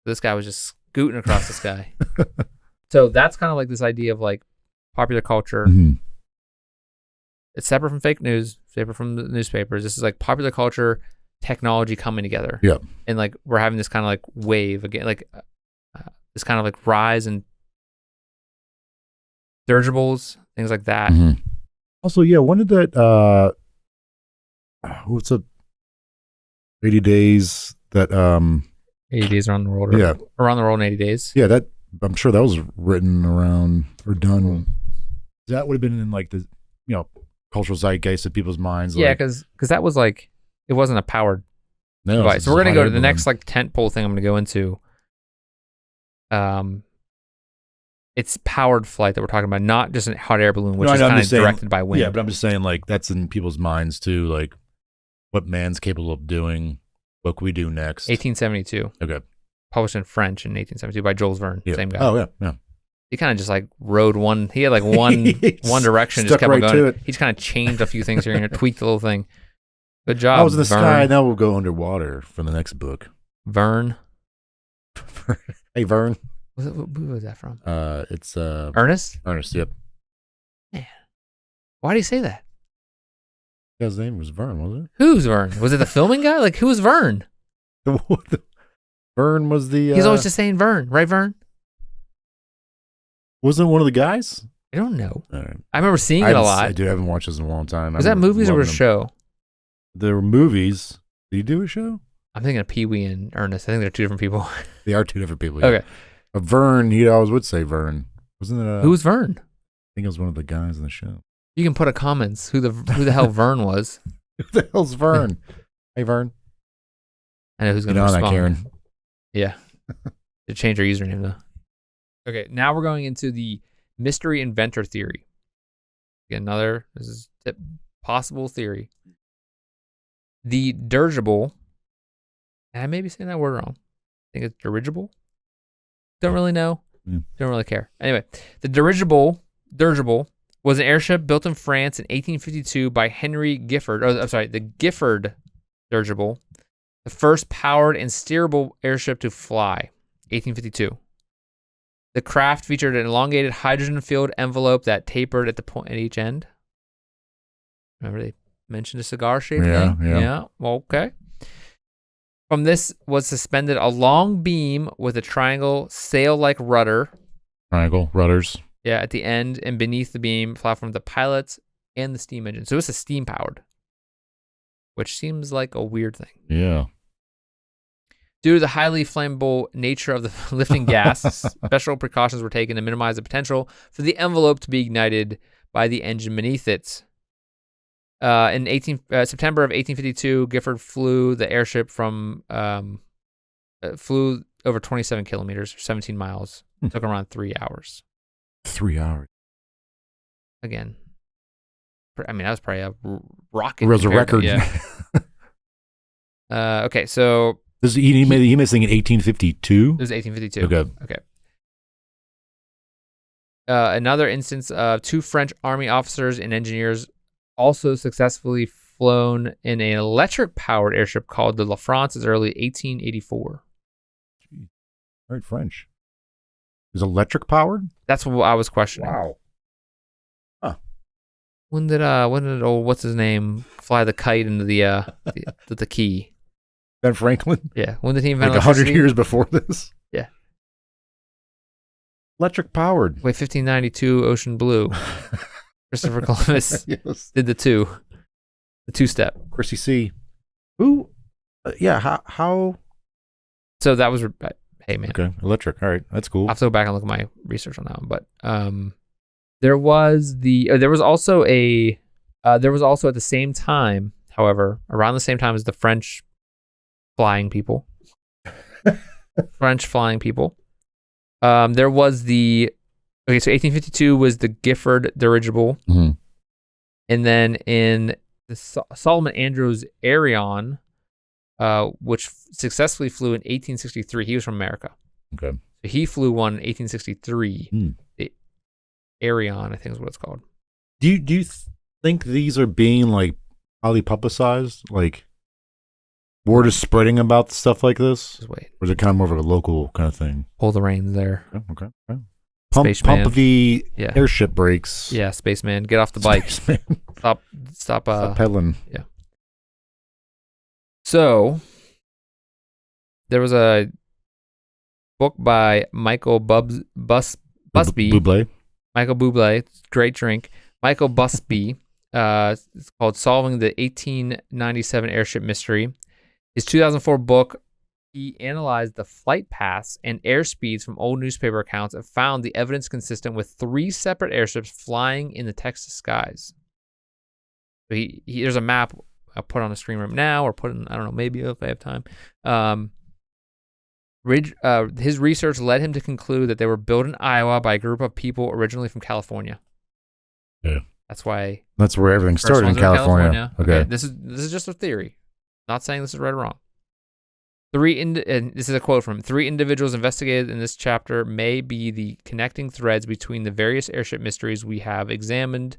This guy was just scooting across the sky. So that's kind of like this idea of like popular culture. Mm-hmm. It's separate from fake news, separate from the newspapers. This is like popular culture, technology coming together. Yeah. And like we're having this kind of like wave again, like this kind of like rise in dirigibles, things like that. Mm-hmm. Also, when did that what's up 80 days that 80 days around the world. Around the world in 80 days. Yeah, that I'm sure that was written around or done. That would have been in like the cultural zeitgeist of people's minds. Yeah, because that was like it wasn't a powered device. So we're gonna go to the next like tentpole thing I'm gonna go into. It's powered flight that we're talking about, not just a hot air balloon, which is kind of directed by wind. Yeah, but I'm just saying like that's in people's minds too, like what man's capable of doing, what can we do next. 1872. Okay. Published in French in 1872 by Jules Verne, same guy. Oh yeah. He kind of just like rode one. He had like one direction, just kept on going. He just kind of changed a few things here and there, tweaked the little thing. Good job. I was in the sky. Now we'll go underwater for the next book. Verne. Hey Verne. Who was that from? It's Ernest. Ernest. Yep. Man, why do you say that? His name was Verne, wasn't it? Who's Verne? Was it the filming guy? Like who was Verne? Verne was the. He's always just saying Verne, right? Verne. Wasn't one of the guys? I don't know. Right. I remember seeing it a lot. I haven't watched this in a long time. Was that movies or was it a show? There were movies. Did he do a show? I'm thinking of Pee-wee and Ernest. I think they're two different people. They are two different people. Okay. Vern, he always would say Vern. Wasn't it? Who's Vern? I think it was one of the guys in the show. You can put a comments who the hell Vern was. Who the hell's Vern? Hey, Vern. I know who's going to respond. That, Karen. Yeah. To change our username, though. Okay, now we're going into the mystery inventor theory. Again, this is a possible theory. The dirigible, and I may be saying that word wrong. I think it's dirigible. Don't really know. Don't really care. Anyway, the dirigible was an airship built in France in 1852 by Henry Gifford. Oh, I'm sorry, the Gifford dirigible, the first powered and steerable airship to fly, 1852. The craft featured an elongated hydrogen-filled envelope that tapered at the point at each end. Remember they mentioned a cigar-shaped thing? Yeah. Well, okay. From this was suspended a long beam with a triangle sail-like rudder. Triangle rudders. Yeah, at the end and beneath the beam platform, the pilots and the steam engine. So it's a steam-powered, which seems like a weird thing. Yeah. Due to the highly flammable nature of the lifting gas, special precautions were taken to minimize the potential for the envelope to be ignited by the engine beneath it. In September of 1852, Gifford flew the airship flew over 27 kilometers, 17 miles. Took around 3 hours. 3 hours. Again, I mean, that was probably a rocket. It was a record. Yeah. Okay, so... He made this thing in 1852? It was 1852. Okay. Another instance of two French army officers and engineers also successfully flown in an electric-powered airship called the La France as early 1884. Jeez. All right, French. It was electric-powered? That's what I was questioning. Wow. Huh. When did old what's his name fly the kite into the key? Ben Franklin? Yeah. When did he invent like 100 years before this? Yeah. Electric powered. Wait, 1592 Ocean Blue. Christopher Columbus did the two-step. Chrissy C. Who? How? So that was, hey man. Okay, electric. All right, that's cool. I'll have to go back and look at my research on that one. But there was also at the same time, however, around the same time as the French flying people. There was so 1852 was the Gifford dirigible. Mm-hmm. And then in the Solomon Andrews Arion, which successfully flew in 1863. He was from America. Okay. So he flew one in 1863. The Arion, I think is what it's called. Do you think these are being like highly publicized? Like word is spreading about stuff like this? Just wait. Or is it kind of more of a local kind of thing? Pull the reins there. Okay. Spaceman. Pump the airship brakes. Yeah, Spaceman. Get off the bike. Stop pedaling. Yeah. So, there was a book by Michael Busby. Bublé. Michael Bublé. Great drink. Michael Busby. It's called Solving the 1897 Airship Mystery. His 2004 book, he analyzed the flight paths and airspeeds from old newspaper accounts and found the evidence consistent with 3 separate airships flying in the Texas skies. So there's a map I'll put on the screen right now, or put in, I don't know, maybe if I have time. His research led him to conclude that they were built in Iowa by a group of people originally from California. Yeah. That's why. That's where everything started in California. Okay. This is just a theory. Not saying this is right or wrong. And this is a quote from him. 3 individuals investigated in this chapter may be the connecting threads between the various airship mysteries we have examined,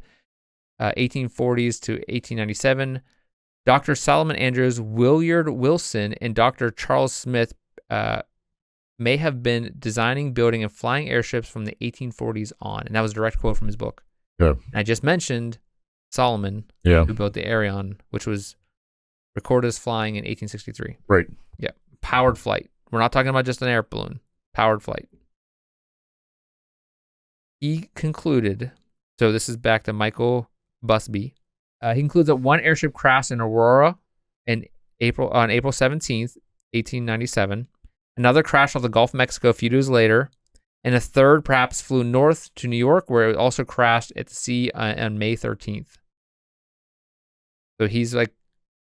1840s to 1897. Dr. Solomon Andrews, Willard Wilson, and Dr. Charles Smith may have been designing, building, and flying airships from the 1840s on. And that was a direct quote from his book. Yeah. And I just mentioned Solomon, who built the Arion, which was recorded as flying in 1863. Right. Yeah. Powered flight. We're not talking about just an air balloon. Powered flight. He concluded, so this is back to Michael Busby. He concludes that one airship crashed in Aurora on April 17th, 1897. Another crashed off the Gulf of Mexico a few days later. And a third perhaps flew north to New York, where it also crashed at the sea on May 13th. So he's like,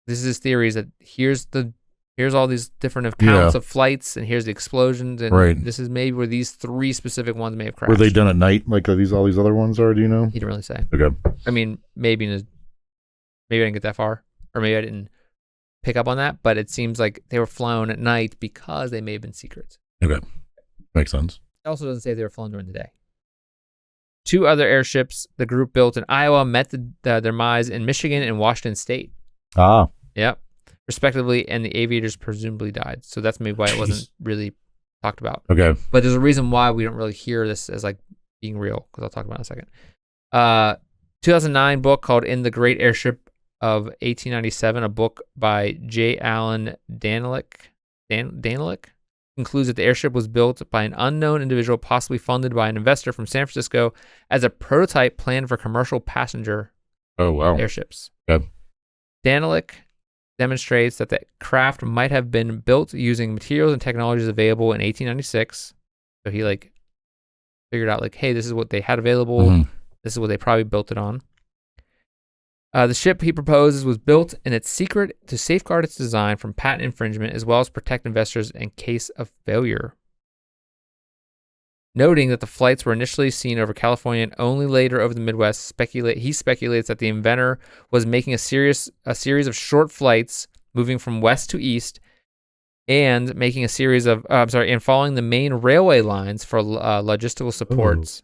this is his theory, is that here's all these different accounts of flights, and here's the explosions, and this is maybe where these 3 specific ones may have crashed. Were they done at night, like all these other ones are? Do you know? He didn't really say. Okay. I mean, maybe I didn't get that far, or maybe I didn't pick up on that, but it seems like they were flown at night because they may have been secrets. Okay, makes sense. It also doesn't say they were flown during the day. 2 other airships the group built in Iowa met their demise in Michigan and Washington State. Yep. Respectively, and the aviators presumably died. So that's maybe why it wasn't really talked about. Okay. But there's a reason why we don't really hear this as like being real, because I'll talk about it in a second. 2009 book called In the Great Airship of 1897, a book by J. Allen Danelick, concludes that the airship was built by an unknown individual, possibly funded by an investor from San Francisco as a prototype planned for commercial passenger airships. Okay. Danelick demonstrates that the craft might have been built using materials and technologies available in 1896. So he like figured out like, hey, this is what they had available. Mm-hmm. This is what they probably built it on. The ship he proposes was built in its secret to safeguard its design from patent infringement, as well as protect investors in case of failure. Noting that the flights were initially seen over California and only later over the Midwest, he speculates that the inventor was making a series of short flights moving from west to east, and making a series of and following the main railway lines for logistical supports,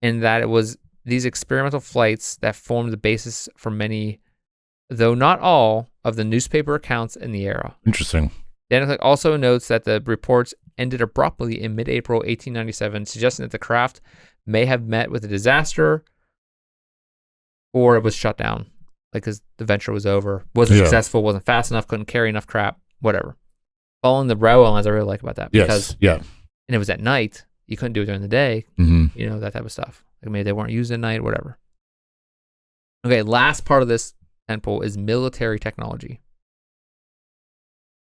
and that it was these experimental flights that formed the basis for many, though not all, of the newspaper accounts in the era. Interesting. Danelick also notes that the reports ended abruptly in mid-April 1897, suggesting that the craft may have met with a disaster or it was shut down, like because the venture was over, wasn't successful, wasn't fast enough, couldn't carry enough crap, whatever. Following the railway lines, I really like about that. Because, and it was at night. You couldn't do it during the day, that type of stuff. Like maybe they weren't used at night, whatever. Okay, last part of this tentpole is military technology.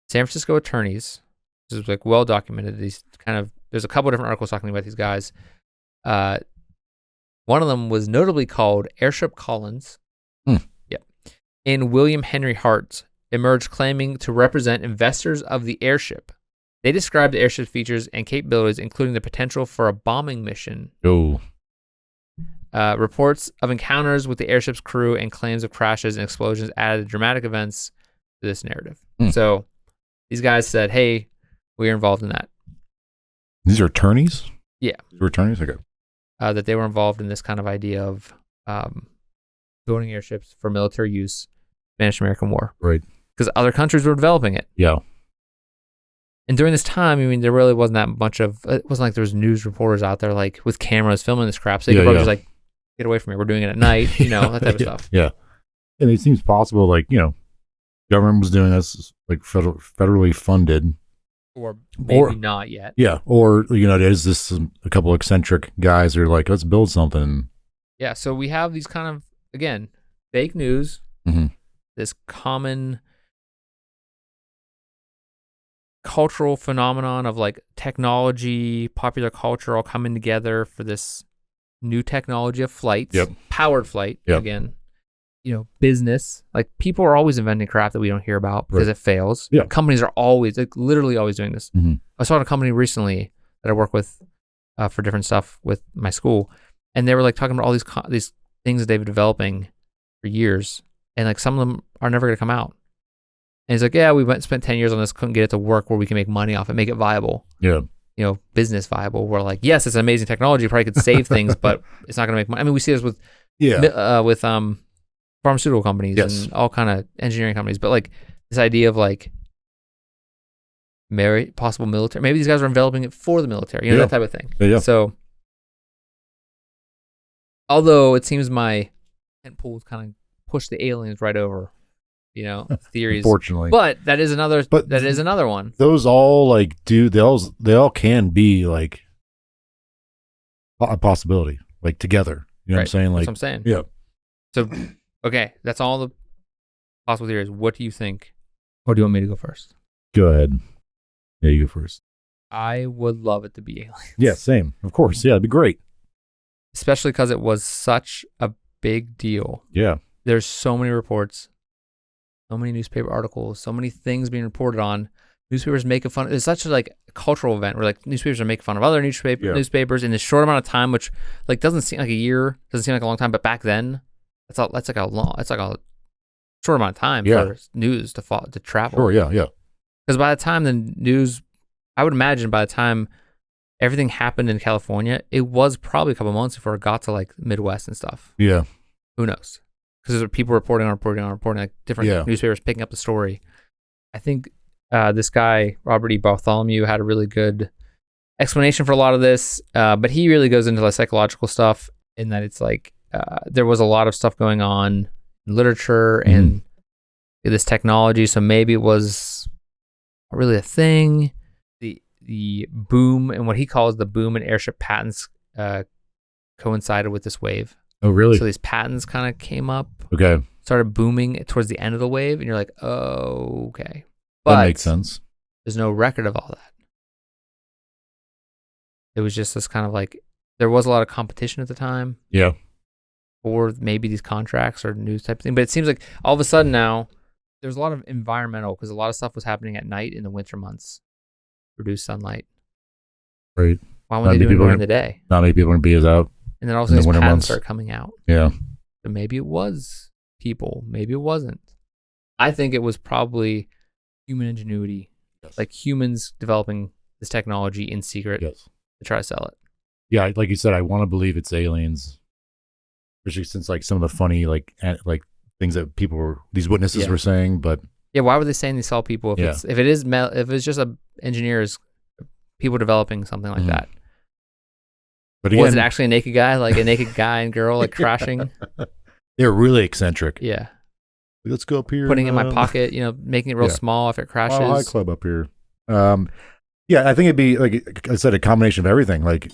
San Francisco attorneys, this is like well documented. There's a couple of different articles talking about these guys. One of them was notably called Airship Collins. And William Henry Hart emerged claiming to represent investors of the airship. They described the airship's features and capabilities, including the potential for a bombing mission. Reports of encounters with the airship's crew and claims of crashes and explosions added dramatic events to this narrative. So these guys said, hey, we are involved in that. These are attorneys? Yeah. These were attorneys? Okay. That they were involved in this kind of idea of building airships for military use, Spanish-American War. Right. Because other countries were developing it. Yeah. And during this time, I mean, there really wasn't that much of, it wasn't like there was news reporters out there like with cameras filming this crap. So you could probably just like, get away from me. We're doing it at night, that type of stuff. Yeah. And it seems possible, like, government was doing this, like federally funded. Or maybe not yet. Yeah. Or, there's this a couple eccentric guys who are like, let's build something. Yeah. So we have these kind of, again, fake news, this common cultural phenomenon of like technology, popular culture all coming together for this new technology of flights, powered flight, again, business. Like people are always inventing crap that we don't hear about because it fails. Yeah. Companies are always, like literally always doing this. I saw a company recently that I work with for different stuff with my school, and they were like talking about all these things that they've been developing for years, and like some of them are never going to come out. And he's like, yeah, we spent 10 years on this, couldn't get it to work where we can make money off it, make it viable. Yeah. Business viable. We're like, yes, it's an amazing technology, probably could save things, but it's not going to make money. I mean, we see this with pharmaceutical companies and all kind of engineering companies, but like this idea of like possible military, maybe these guys are developing it for the military, that type of thing. Yeah. So, although it seems my tentpole kind of pushed the aliens right over, theories. Unfortunately, but that is another one. Those all like they all can be like a possibility, like together. You know what I'm saying? Like, that's what I'm saying. Yeah. So, okay, that's all the possible theories. What do you think? Or do you want me to go first? Go ahead. Yeah, you go first. I would love it to be aliens. Yeah, same. Of course. Yeah, it'd be great. Especially because it was such a big deal. Yeah. There's so many reports, so many newspaper articles, so many things being reported on. Newspapers making fun. It's such a like a cultural event where like newspapers are making fun of other newspapers in this short amount of time, which like doesn't seem like a year, doesn't seem like a long time, but back then, that's like a short amount of time for news to travel. Sure, yeah. Because by the time the news, I would imagine by the time everything happened in California, it was probably a couple months before it got to like Midwest and stuff. Yeah. Who knows? Because there's people reporting, like different newspapers picking up the story. I think this guy, Robert E. Bartholomew, had a really good explanation for a lot of this, but he really goes into the psychological stuff in that it's like there was a lot of stuff going on in literature and this technology, so maybe it was not really a thing. The boom and what he calls the boom in airship patents coincided with this wave. Oh, really? So these patents kind of came up. Okay. Started booming towards the end of the wave, and you're like, oh, okay. But that makes sense. There's no record of all that. It was just this kind of like, there was a lot of competition at the time. Yeah. Or maybe these contracts or news type of thing. But it seems like all of a sudden now, there's a lot of environmental, because a lot of stuff was happening at night in the winter months. Reduce sunlight. Right. Why wouldn't they do it during the day? Not many people are going to be as out. And then all of a sudden these patents start coming out. Yeah. So maybe it was people. Maybe it wasn't. I think it was probably human ingenuity. Yes. Like humans developing this technology in secret to try to sell it. Yeah, like you said, I want to believe it's aliens. Especially since like some of the funny like things that these witnesses were saying, but yeah, why were they saying they saw people if it's just engineers, people developing something like that? But again, was it actually a naked guy, like a naked guy and girl, like crashing? They're really eccentric. Yeah. Let's go up here. Putting it in my pocket, making it real small if it crashes. High club up here. Yeah, I think it'd be, like I said, a combination of everything, like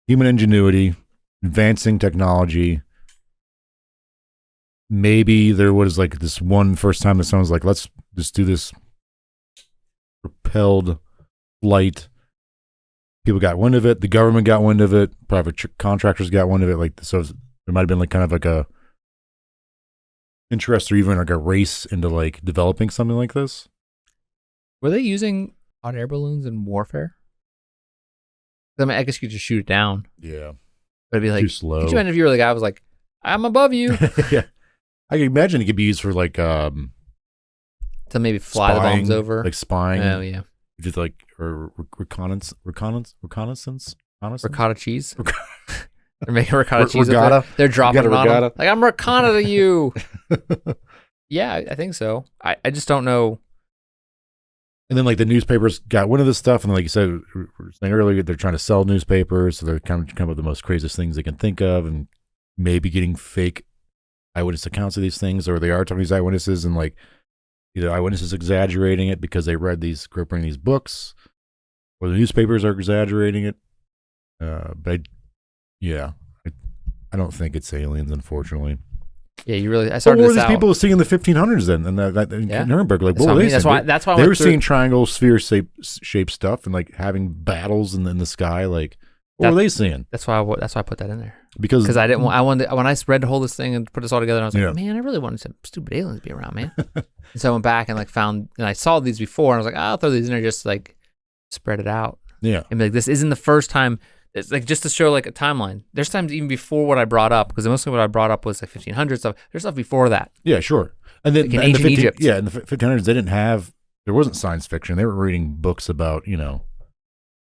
human ingenuity, advancing technology. Maybe there was like this one first time that someone was like, let's just do this propelled flight. People got wind of it. The government got wind of it. Private contractors got wind of it. Like, so there might have been like kind of like a interest or even like a race into like developing something like this. Were they using hot air balloons in warfare? I mean, I guess you could just shoot it down. Yeah. But it'd be like, too slow. Could you imagine if you were the guy who was like, I'm above you? Yeah. I can imagine it could be used for like to maybe fly spying, the bombs over. Like spying. Oh yeah. Just like or reconnaissance. Ricotta cheese. They're making ricotta cheese. They're dropping it on them. Like, I'm ricotta to you. Yeah, I think so. I just don't know. And then like the newspapers got wind of this stuff, and like you said, we were saying earlier, they're trying to sell newspapers, so they're kind of come up with the most craziest things they can think of, and maybe getting fake eyewitness accounts of these things, or they are talking to these eyewitnesses, and like either eyewitnesses exaggerating it because they read these, grew up reading these books, or the newspapers are exaggerating it. But I don't think it's aliens, unfortunately. Yeah, you really. I started. What were these people seeing in the 1500s then? And in Nürnberg, like, what were they seeing? That's why they were seeing triangle, sphere shaped stuff, and like having battles in the sky. Like, what were they seeing? That's why I put that in there because I didn't. I wanted when I read the whole this thing and put this all together. I was like, man, I really wanted some stupid aliens to be around, man. And so I went back and like found, and I saw these before, and I was like, I'll throw these in there just to, like, spread it out. Yeah, and like, this isn't the first time. It's like just to show like a timeline. There's times even before what I brought up, because mostly what I brought up was like 1500 stuff. There's stuff before that. Yeah, sure. And then like in ancient Egypt. Yeah, in the 1500s, there wasn't science fiction. They were reading books about, a lot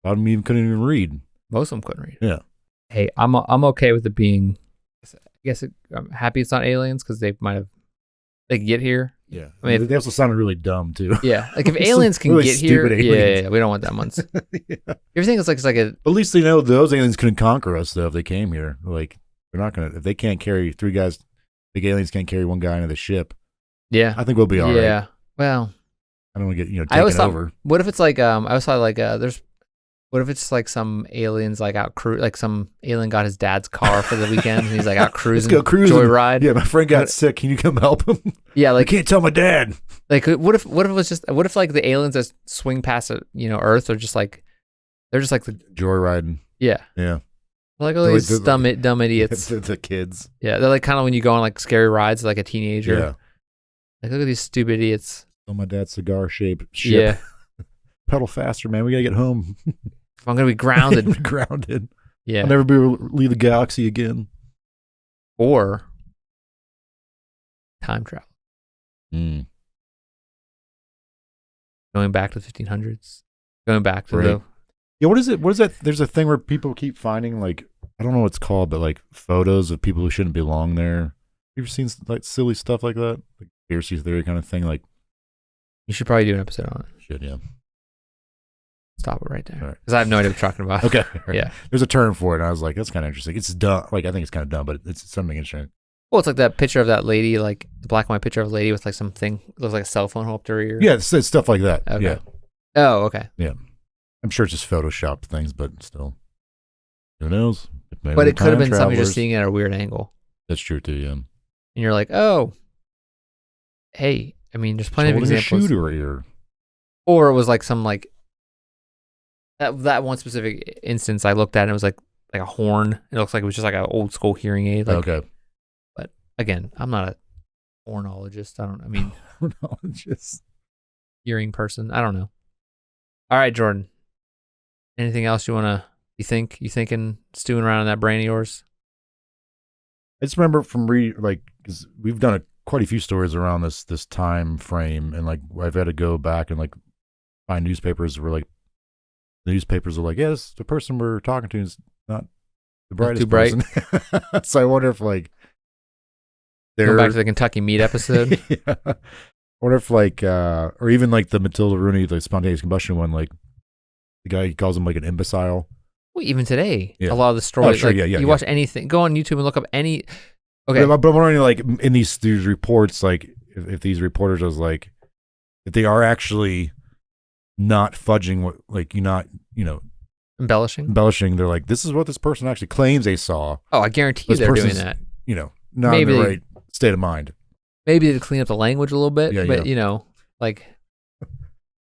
of them even couldn't even read. Most of them couldn't read. Yeah. Hey, I'm okay with it being. I guess I'm happy it's not aliens, because they could get here. Yeah, I mean, they also sounded really dumb too. Yeah, like if aliens can really get here, yeah, we don't want them ones. Yeah. Everything is like a. At least they know those aliens couldn't conquer us though if they came here. Like, they're not gonna, if they can't carry three guys, big aliens can't carry one guy into the ship. Yeah, I think we'll be all right. Yeah, well, I don't want to get taken over. What if it's like I always thought like there's What if it's like some aliens like out like some alien got his dad's car for the weekend and he's like out cruising, let's go cruising, joyride. Yeah, my friend got sick. Can you come help him? Yeah, like I can't tell my dad. Like what if it was just what if like the aliens that swing past Earth are just like they're just like the joyriding. Yeah. Like all these dumb idiots. The kids. Yeah, they're like kind of when you go on like scary rides like a teenager. Yeah. Like look at these stupid idiots. Oh, my dad's cigar-shaped ship. Yeah. Pedal faster, man. We gotta get home. I'm gonna be grounded. Grounded. Yeah. I'll never be able to leave the galaxy again. Or time travel. Going back to the 1500s. Going back to the. Yeah, what is it? What is that? There's a thing where people keep finding like I don't know what it's called, but like photos of people who shouldn't belong there. You ever seen like silly stuff like that, like conspiracy theory kind of thing? Like, you should probably do an episode on it. Should, yeah. Stop it right there, because I have no idea what you're talking about. Okay, yeah. There's a term for it, and I was like, that's kind of interesting. It's dumb. Like, I think it's kind of dumb, but it's something interesting. Well, it's like that picture of that lady, like the black and white picture of a lady with like something looks like a cell phone up to her ear. Yeah, it's stuff like that. Okay. Yeah. Oh, okay. Yeah, I'm sure it's just photoshopped things, but still, who knows? But it could have been something you're just seeing at a weird angle. That's true too. Yeah. And you're like, oh, hey, I mean, there's plenty of examples. A shoe to her ear. Or it was like some like that one specific instance I looked at and it was like a horn. It looks like it was just like an old school hearing aid. Like, okay. But again, I'm not a hornologist. Hornologist. Hearing person. I don't know. All right, Jordan. Anything else you want to, you thinking stewing around in that brain of yours? I just remember from because we've done quite a few stories around this time frame, and like I've had to go back and like find newspapers where like the newspapers are like, yes, the person we're talking to is not the brightest too bright. person. So I wonder if like they're go back to the Kentucky Meat episode. Yeah. I wonder if like or even like the Matilda Rooney, the spontaneous combustion one, like the guy, he calls him like an imbecile. Well, even today, a lot of the stories, you watch anything, go on YouTube and look up any. Okay, but I'm wondering, like in these reports, like if these reporters was like, if they are actually not fudging what, like embellishing. They're like, this is what this person actually claims they saw. Oh, I guarantee you they're doing that. Not in the right state of mind. Maybe to clean up the language a little bit, but like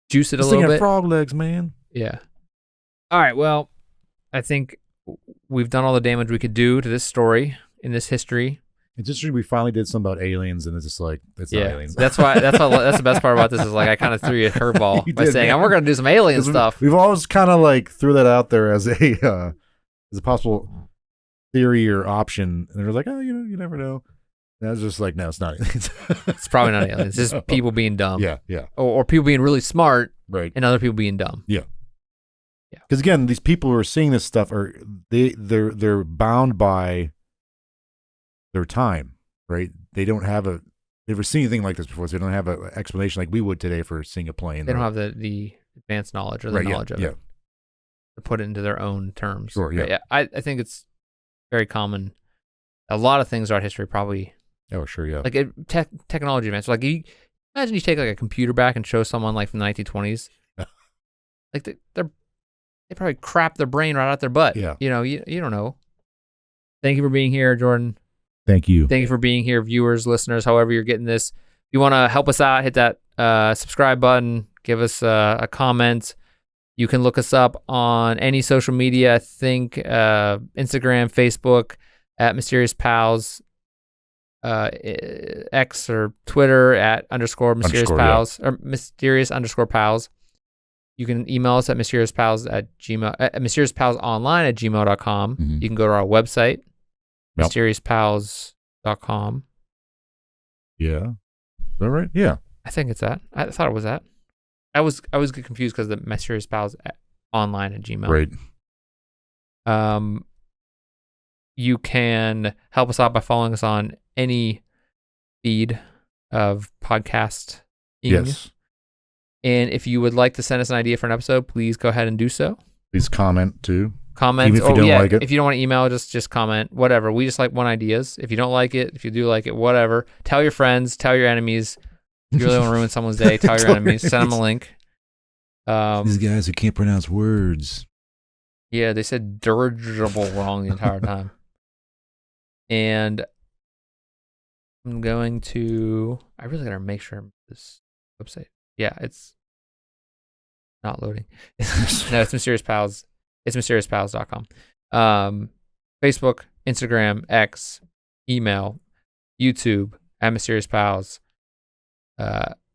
juice it a little bit. Frog legs, man. Yeah. All right. Well, I think we've done all the damage we could do to this story in this history. It's just we finally did something about aliens, and it's just like it's not aliens. That's the best part about this is like I kind of threw you a curveball by saying we're going to do some alien stuff. We've always kind of like threw that out there as a possible theory or option, and they're like, oh, you never know. And I was just like, no, it's not aliens. It's probably not aliens. It's just people being dumb. Yeah. Or people being really smart, right? And other people being dumb. Yeah. Because again, these people who are seeing this stuff they're bound by their time, right? They don't have they've never seen anything like this before, so they don't have an explanation like we would today for seeing a plane. They don't have the advanced knowledge or the knowledge of it to put it into their own terms. Sure, yeah. I think it's very common. A lot of things throughout history probably. Oh, sure, yeah. Like technology advance. Like imagine you take like a computer back and show someone like from the 1920s. Like they probably crap their brain right out their butt. Yeah. You don't know. Thank you for being here, Jordan. Thank you. Thank you for being here, viewers, listeners, however you're getting this. If you want to help us out, hit that subscribe button. Give us a comment. You can look us up on any social media. I think Instagram, Facebook, at Mysterious Pals, X or Twitter at _Mysterious Pals or Mysterious_Pals. You can email us at mysteriousPalsonline@gmail.com. Mm-hmm. You can go to our website, mysteriousPals.com. Yeah. Is that right? Yeah. I think it's that. I thought it was that. I was get confused because the Mysterious Pals online at Gmail. Right. You can help us out by following us on any feed of podcast. Yes. And if you would like to send us an idea for an episode, please go ahead and do so. Please comment too. Comment. Even if you don't like it. If you don't want to email, just comment. Whatever. We just like ideas. If you don't like it, if you do like it, whatever. Tell your friends. Tell your enemies. If you really want to ruin someone's day, tell your enemies. Send them a link. These guys who can't pronounce words. Yeah, they said dirigible wrong the entire time. And I'm going to... I really got to make sure this website... Yeah, it's not loading. No, it's Mysterious Pals. It's mysteriousPals.com. Facebook, Instagram, X, email, YouTube, @MysteriousPals.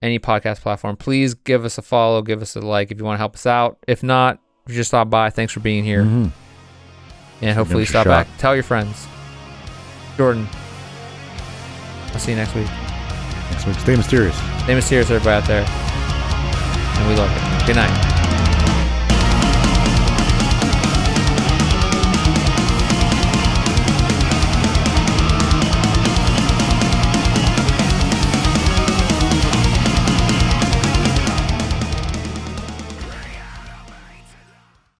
Any podcast platform. Please give us a follow, give us a like if you want to help us out. If not, if you just stop by, thanks for being here. And hopefully you stop back. Tell your friends. Jordan, I'll see you next week. Stay mysterious. Stay mysterious, everybody out there. And we love it. Good night.